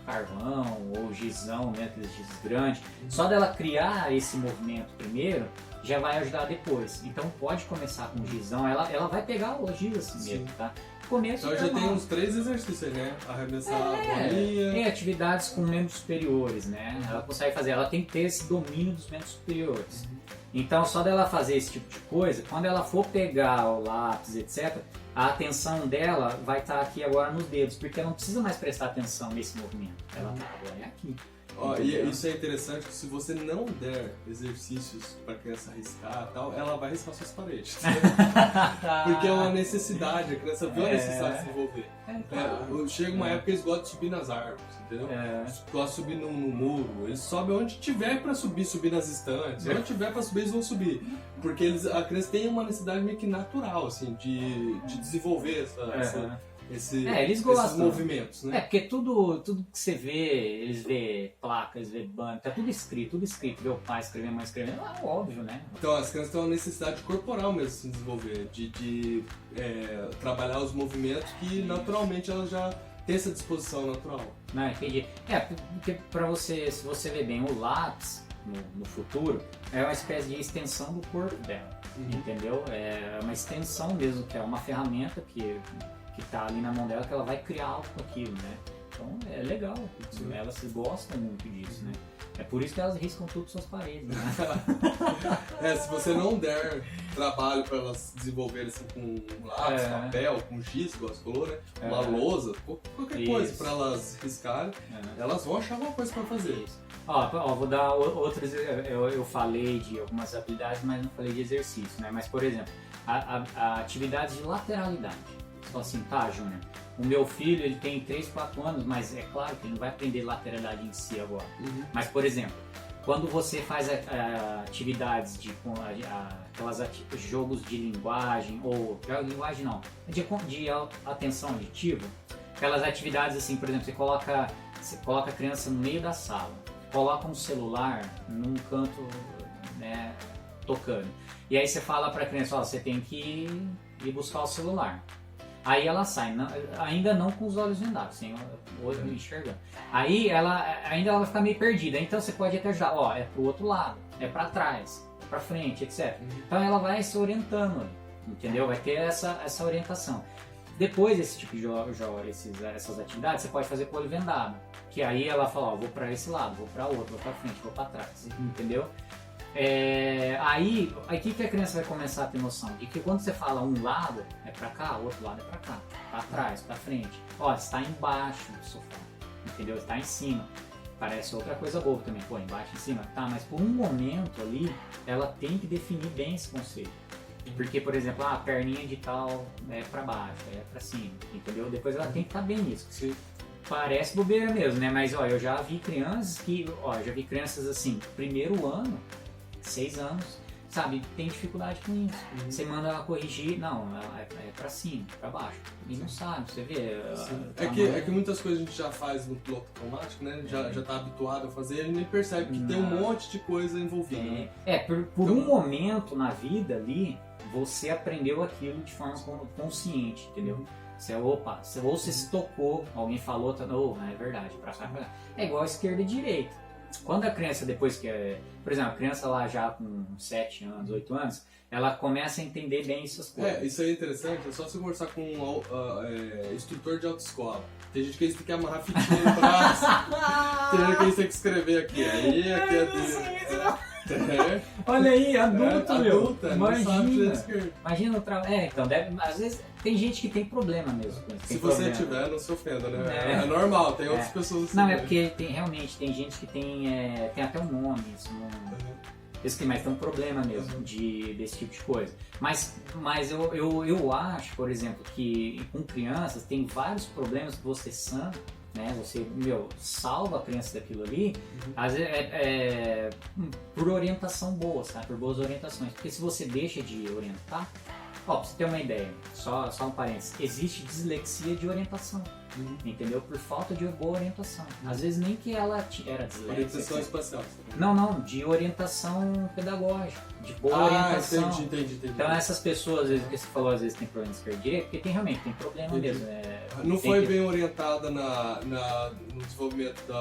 Speaker 2: carvão ou gizão, né, aqueles giz grandes, só dela criar esse movimento primeiro, já vai ajudar depois. Então pode começar com gizão, ela vai pegar o giz assim mesmo, tá? Começo
Speaker 1: então já tem uns 3 exercícios aí, né? Arremessar a bolinha.
Speaker 2: Tem atividades com membros superiores, né? Ela consegue fazer, ela tem que ter esse domínio dos membros superiores. Então só dela fazer esse tipo de coisa, quando ela for pegar o lápis, etc., a atenção dela vai estar aqui agora nos dedos, porque ela não precisa mais prestar atenção nesse movimento. Ela agora é aqui.
Speaker 1: Ó, e isso é interessante, que se você não der exercícios para a criança riscar e tal, ela vai riscar suas paredes. Porque é uma necessidade, a criança vê a necessidade de se envolver. Chega uma época que eles gostam de subir nas árvores, entendeu? Eles gostam de subir no muro, eles sobem onde tiver para subir nas estantes, onde tiver para subir eles vão subir. Porque a criança tem uma necessidade meio que natural, assim, de desenvolver
Speaker 2: eles gostam.
Speaker 1: esses movimentos, né?
Speaker 2: Porque tudo que você vê, eles vê placa, eles vê banco, tá tudo escrito, vê o pai escrevendo, a mãe escrevendo, é óbvio, né?
Speaker 1: Então as crianças têm uma necessidade corporal mesmo de se desenvolver, de trabalhar os movimentos que naturalmente elas já têm essa disposição natural.
Speaker 2: Não, entendi. Porque pra você, se você ver bem, o lápis no futuro é uma espécie de extensão do corpo dela, entendeu? É uma extensão mesmo, que é uma ferramenta que tá ali na mão dela, que ela vai criar algo com aquilo, né? Então é legal, elas gostam muito disso, né? É por isso que elas riscam tudo suas paredes, né?
Speaker 1: Se você não der trabalho para elas desenvolverem assim, com lápis, papel, com giz, igual você falou, né? Uma lousa, qualquer coisa para elas riscarem, elas vão achar uma coisa para fazer.
Speaker 2: Isso. Vou dar outros. Eu falei de algumas habilidades, mas não falei de exercício, né? Mas, por exemplo, a atividade de lateralidade. Você fala assim, tá, Júnior, o meu filho ele tem 3, 4 anos, mas é claro que ele não vai aprender lateralidade em si agora. Mas, por exemplo, quando você faz atividades de jogos de linguagem, ou linguagem não, de atenção auditiva, aquelas atividades assim, por exemplo, você coloca a criança no meio da sala, coloca um celular num canto, né, tocando, e aí você fala para a criança, você tem que ir buscar o celular. Aí ela sai, ainda não com os olhos vendados, sem o olho enxergando. Aí ela vai ficar meio perdida, então você pode até ajudar, é pro outro lado, é para trás, é para frente, etc. Então ela vai se orientando, entendeu? Vai ter essa orientação. Depois desse tipo de essas atividades, você pode fazer com o olho vendado, que aí ela fala, vou para esse lado, vou para outro, vou para frente, vou para trás, entendeu? Aí o que a criança vai começar a ter noção? De que quando você fala um lado é pra cá, o outro lado é pra cá, pra trás, pra frente. Você está embaixo do sofá, entendeu? Está em cima. Parece outra coisa boa também, embaixo e em cima. Tá, mas por um momento ali, ela tem que definir bem esse conceito. Porque, por exemplo, a perninha de tal é pra baixo, é pra cima, entendeu? Depois ela tem que estar bem nisso.
Speaker 1: Sim.
Speaker 2: Parece bobeira mesmo, né? Mas, eu já vi crianças assim, primeiro ano, 6 anos, sabe, tem dificuldade com isso. Você manda ela corrigir, não, é pra cima, pra baixo. E não sabe, você vê.
Speaker 1: É que muitas coisas a gente já faz no piloto automático, né? Já tá habituado a fazer, a gente nem percebe que tem um monte de coisa envolvida. Né?
Speaker 2: Por um momento na vida ali, você aprendeu aquilo de forma consciente, entendeu? Ou você se tocou, alguém falou, é verdade, pra cá, pra cá. É igual esquerda e direita. Quando a criança, depois por exemplo, a criança lá já com 7 anos, 8 anos, ela começa a entender bem essas coisas.
Speaker 1: Isso aí é interessante, é só você conversar com um instrutor de autoescola. Tem gente que eles têm que amarrar fitinha no braço, tem gente que eles têm que escrever aqui. Aí aqui é dele.
Speaker 2: Olha aí, adulto, meu.
Speaker 1: Adulta,
Speaker 2: Imagina o trabalho. Então, às vezes tem gente que tem problema mesmo com isso.
Speaker 1: Se você tiver, não se ofenda, né? É normal, tem outras pessoas assim.
Speaker 2: Não, é porque realmente tem gente que tem até um nome, isso não. Mas tem um problema mesmo desse tipo de coisa. Mas eu acho, por exemplo, que com crianças tem vários problemas que você né? Você, salva a criança daquilo ali, às vezes por orientação boa, sabe? Por boas orientações. Porque se você deixa de orientar, pra você ter uma ideia, só um parênteses, existe dislexia de orientação. Entendeu? Por falta de boa orientação. Às vezes nem que ela era disléxica.
Speaker 1: Orientação espacial.
Speaker 2: Não, de orientação pedagógica, de boa orientação.
Speaker 1: Entendi.
Speaker 2: Então essas pessoas, às vezes, que você falou, às vezes tem problema de esquerda e direita, porque realmente tem problema mesmo.
Speaker 1: Não foi bem orientada no desenvolvimento da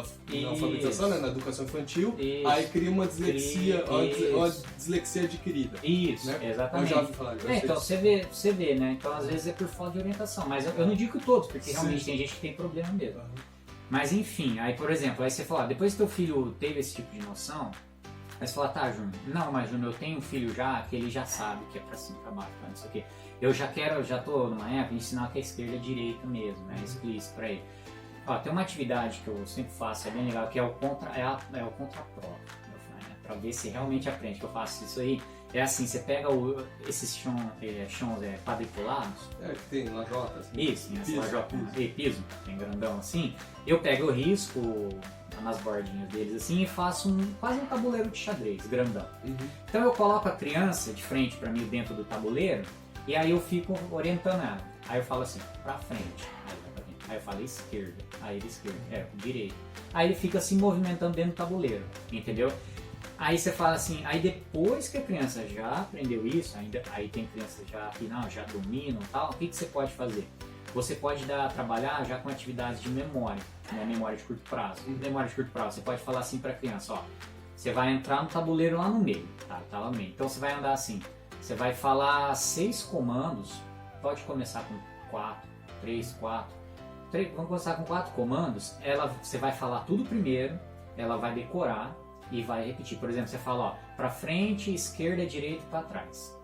Speaker 1: alfabetização, né, na educação infantil, aí cria uma dislexia, uma dislexia adquirida.
Speaker 2: Isso,
Speaker 1: né?
Speaker 2: exatamente.
Speaker 1: Eu já ouvi falar disso.
Speaker 2: Então você vê, né? Então às vezes é por falta de orientação, mas eu não digo todos, porque realmente tem gente que tem problema mesmo. Mas enfim, aí por exemplo, aí você fala, depois que teu filho teve esse tipo de noção, aí você fala, tá, Júnior, não, mas Júnior, eu tenho um filho já que ele já sabe que é pra cima, pra baixo, não sei o quê. Eu já tô numa época de ensinar que a esquerda é direita mesmo, né? Explícito pra ele. Ó, tem uma atividade que eu sempre faço, é bem legal, que é o contraprova, né? Pra ver se realmente aprende, que eu faço isso aí. É assim, você pega esses chãos quadriculados.
Speaker 1: Que tem lajotas. Assim.
Speaker 2: Isso, essa lajota, piso, tem grandão assim. Eu pego o risco nas bordinhas deles assim e faço quase um tabuleiro de xadrez, grandão. Então eu coloco a criança de frente para mim dentro do tabuleiro e aí eu fico orientando ela. Aí eu falo assim, pra frente. Aí eu falo esquerda, aí ele esquerda, direita. Aí ele fica se movimentando dentro do tabuleiro, entendeu? Aí você fala assim, aí depois que a criança já aprendeu isso, aí tem criança já dominam e tal, o que você pode fazer? Você pode trabalhar já com atividades de memória, né? Memória de curto prazo. Memória de curto prazo, você pode falar assim para a criança, ó, você vai entrar no tabuleiro lá no meio, tá lá no meio. Então você vai andar assim, você vai falar 6 comandos, pode começar com 4, 3, 4, vamos começar com 4 comandos, você vai falar tudo primeiro, ela vai decorar, e vai repetir. Por exemplo, você fala, ó, pra frente, esquerda, direita e pra trás.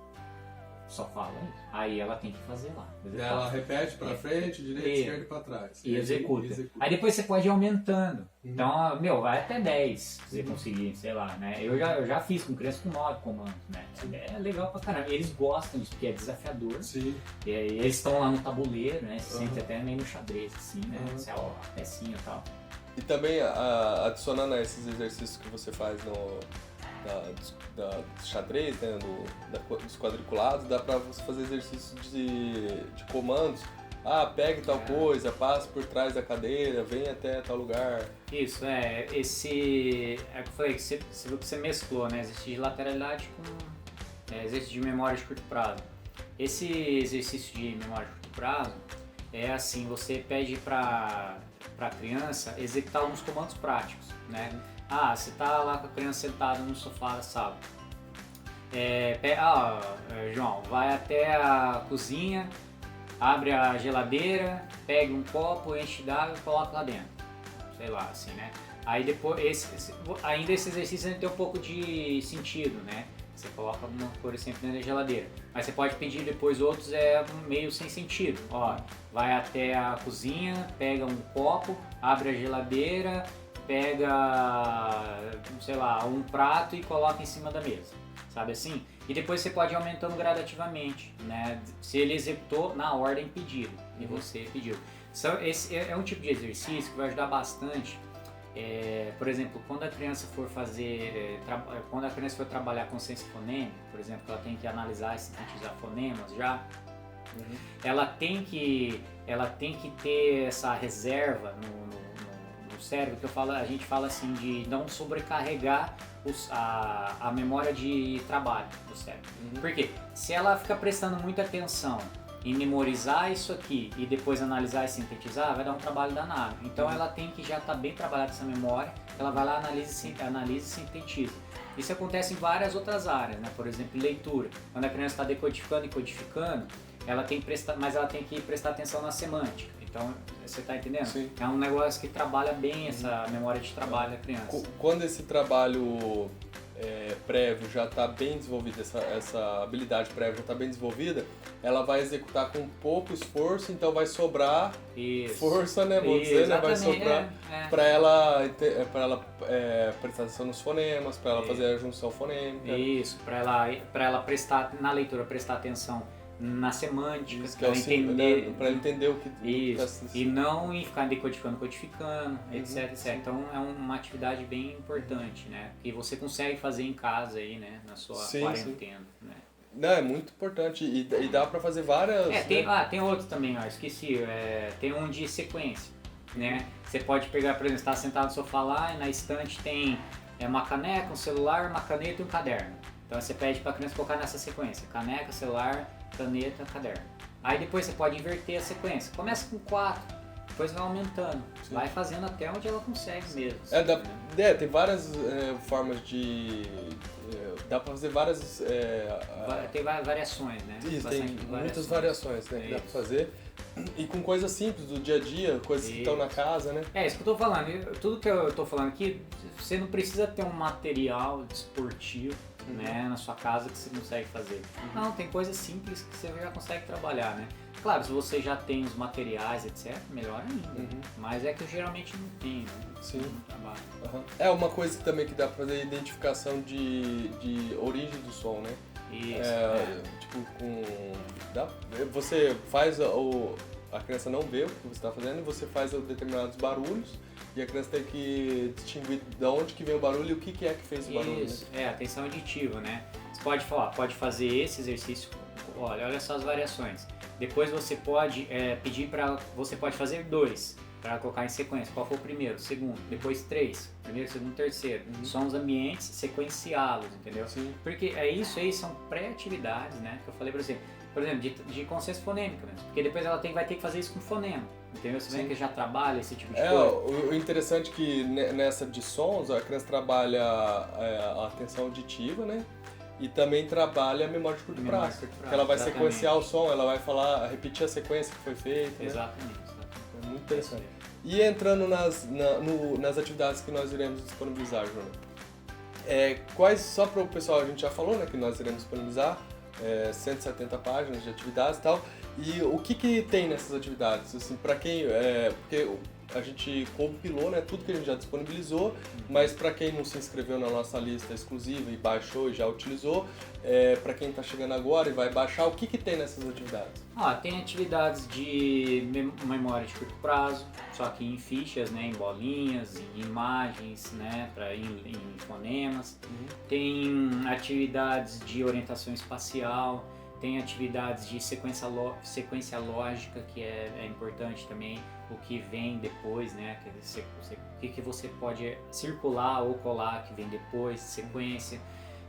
Speaker 2: Só fala isso. Aí ela tem que fazer lá.
Speaker 1: Ela repete pra frente, direita, esquerda e pra trás.
Speaker 2: E executa. Aí depois você pode ir aumentando. Então, vai até 10, se você conseguir, sei lá, né? Eu já fiz com criança com 9 comandos, né? É legal pra caramba. Eles gostam disso, porque é desafiador.
Speaker 1: Sim.
Speaker 2: E eles estão lá no tabuleiro, né? Se sente até meio no xadrez, assim, né? Você, ó, a pecinha e tal.
Speaker 1: E também, adicionando a esses exercícios que você faz do xadrez, né, dos quadriculados, dá pra você fazer exercícios de comandos. Pegue tal coisa, passe por trás da cadeira, venha até tal lugar.
Speaker 2: Isso, é que eu falei que você mesclou, né? Exercício de lateralidade com exercício de memória de curto prazo. Esse exercício de memória de curto prazo é assim, você pede para a criança executar alguns comandos práticos, né? Você tá lá com a criança sentada no sofá da sala. João, vai até a cozinha, abre a geladeira, pega um copo, enche d'água e coloca lá dentro. Sei lá, assim, né? Aí depois, ainda esse exercício tem um pouco de sentido, né? Você coloca uma coisa sempre dentro da geladeira. Mas você pode pedir depois outros meio sem sentido. Ó, vai até a cozinha, pega um copo, abre a geladeira, pega, sei lá, um prato e coloca em cima da mesa. Sabe assim? E depois você pode ir aumentando gradativamente, né? Se ele executou na ordem pedida e você pediu. Esse é um tipo de exercício que vai ajudar bastante. Por exemplo, quando a criança for trabalhar consciência fonêmica, por exemplo, ela tem que analisar e sintetizar fonemas já, ela tem que ter essa reserva no cérebro, que a gente fala assim, de não sobrecarregar a memória de trabalho do cérebro. Por quê? Se ela fica prestando muita atenção em memorizar isso aqui e depois analisar e sintetizar, vai dar um trabalho danado. Então ela tem que já estar bem trabalhada essa memória, ela vai lá, analisa e sintetiza. Isso acontece em várias outras áreas, né? Por exemplo, leitura. Quando a criança está decodificando e codificando, mas ela tem que prestar atenção na semântica. Então, você está entendendo?
Speaker 1: Sim.
Speaker 2: É um negócio que trabalha bem essa memória de trabalho da criança.
Speaker 1: Quando esse trabalho prévio já está bem desenvolvido, essa habilidade prévia já está bem desenvolvida, ela vai executar com pouco esforço, então vai sobrar força, né? Vou dizer, né? Vai sobrar para ela prestar atenção nos fonemas, para ela fazer a junção fonêmica.
Speaker 2: Isso, para ela prestar na leitura, prestar atenção na semântica,
Speaker 1: Isso, que
Speaker 2: para
Speaker 1: é o
Speaker 2: entender,
Speaker 1: para entender o que
Speaker 2: isso, e não em ficar decodificando, codificando, etc, etc. Então é uma atividade bem importante, né? Que você consegue fazer em casa aí, né? Na sua quarentena, né?
Speaker 1: Não, é muito importante e dá para fazer várias...
Speaker 2: Tem outros também, ó, esqueci, tem um de sequência, né? Você pode pegar, por exemplo, você está sentado no sofá lá e na estante tem uma caneca, um celular, uma caneta e um caderno. Então você pede para a criança colocar nessa sequência, caneca, celular, caneta, caderno. Aí depois você pode inverter a sequência. Começa com 4, depois vai aumentando. Sim. Vai fazendo até onde ela consegue mesmo. Assim,
Speaker 1: tem várias formas de... dá pra fazer várias...
Speaker 2: tem variações, né?
Speaker 1: Isso, tem muitas variações, né? Que dá pra fazer. E com coisas simples do dia a dia, coisas que estão na casa, né?
Speaker 2: É isso que eu tô falando. Tudo que eu tô falando aqui, você não precisa ter um material esportivo, né, na sua casa que você consegue fazer. Não, tem coisas simples que você já consegue trabalhar, né? Claro, se você já tem os materiais, etc, melhor ainda. Mas é que eu geralmente não tenho, né?
Speaker 1: Sim.
Speaker 2: No trabalho.
Speaker 1: É uma coisa também que dá pra fazer identificação de origem do som, né?
Speaker 2: Isso.
Speaker 1: Tipo, você faz a criança não vê o que você está fazendo e você faz determinados barulhos e a criança tem que distinguir de onde que vem o barulho e o que é que fez o barulho.
Speaker 2: Isso, atenção auditiva, né? Você pode fazer esse exercício, olha só as variações. Depois você pode pedir para, você pode fazer 2, para colocar em sequência. Qual foi o primeiro, o segundo, depois 3, primeiro, segundo, terceiro. São os ambientes, sequenciá-los, entendeu?
Speaker 1: Sim.
Speaker 2: Porque isso aí são pré-atividades, né? Que eu falei para você. Por exemplo, de consciência fonêmica, né? Porque depois ela vai ter que fazer isso com fonema, entendeu? Você vê que já trabalha esse tipo de coisa.
Speaker 1: O interessante é que nessa de sons, a criança trabalha a atenção auditiva, né? E também trabalha a memória de curto prazo. Que ela vai sequenciar o som, ela vai repetir a sequência que foi feita.
Speaker 2: Exatamente.
Speaker 1: É muito interessante. E entrando nas atividades que nós iremos disponibilizar, Júnior. Quais, só para o pessoal, a gente já falou, né, que nós iremos disponibilizar 170 páginas de atividades e tal. E o que tem nessas atividades? Assim, para quem... porque a gente compilou, né, tudo que a gente já disponibilizou, mas para quem não se inscreveu na nossa lista exclusiva e baixou e já utilizou, para quem está chegando agora e vai baixar, o que tem nessas atividades?
Speaker 2: Tem atividades de memória de curto prazo, só que em fichas, né, em bolinhas, em imagens, né, em fonemas. Tem atividades de orientação espacial, tem atividades de sequência lógica, que é importante também, o que vem depois, né? O que você pode circular ou colar que vem depois, sequência.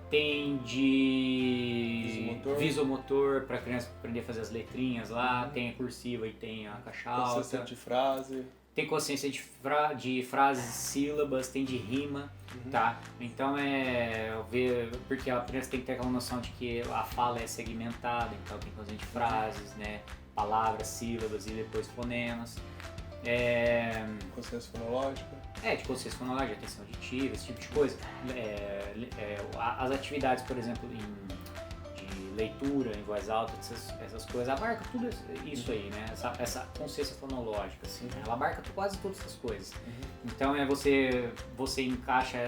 Speaker 2: Tem de visomotor para a criança aprender a fazer as letrinhas lá, tem a cursiva e tem a caixa alta.
Speaker 1: Consciência de frase.
Speaker 2: Tem consciência de frases, sílabas, tem de rima, tá? Então porque a criança tem que ter aquela noção de que a fala é segmentada, então tem consciência de frases, né? Palavras, sílabas e depois fonemas.
Speaker 1: Consciência fonológica.
Speaker 2: De consciência fonológica, atenção auditiva, esse tipo de coisa. As atividades, por exemplo, de leitura em voz alta, essas coisas, abarca tudo isso aí, né? Essa consciência fonológica, assim, né? Ela abarca quase todas essas coisas. Então você encaixa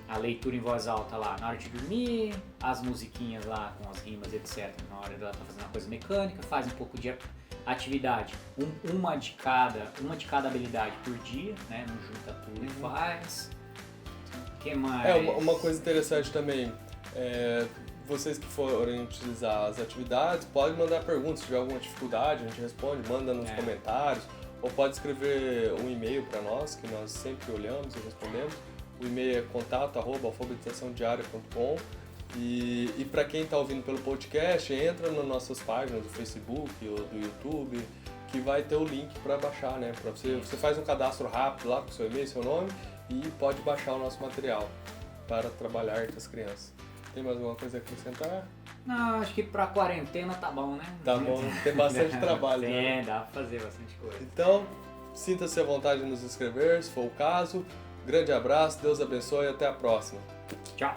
Speaker 2: a leitura em voz alta lá na hora de dormir, as musiquinhas lá com as rimas, etc. Na hora dela tá fazendo uma coisa mecânica, faz um pouco de atividade, uma de cada habilidade por dia, né? Não junta tudo e faz. O que mais?
Speaker 1: Uma coisa interessante também, vocês que forem utilizar as atividades, podem mandar perguntas, se tiver alguma dificuldade, a gente responde, manda nos comentários, ou pode escrever um e-mail para nós, que nós sempre olhamos e respondemos. O e-mail é contato@alfabetizaçãodiaria.com. E para quem está ouvindo pelo podcast, entra nas nossas páginas do Facebook ou do YouTube, que vai ter o link para baixar, né? Você faz um cadastro rápido lá com seu e-mail, seu nome, e pode baixar o nosso material para trabalhar com as crianças. Tem mais alguma coisa a acrescentar?
Speaker 2: Não, acho que para quarentena tá bom, né?
Speaker 1: Tá bom, tem bastante trabalho.
Speaker 2: Né? Dá para fazer bastante coisa.
Speaker 1: Então, sinta-se à vontade de nos inscrever, se for o caso. Grande abraço, Deus abençoe e até a próxima.
Speaker 2: Tchau!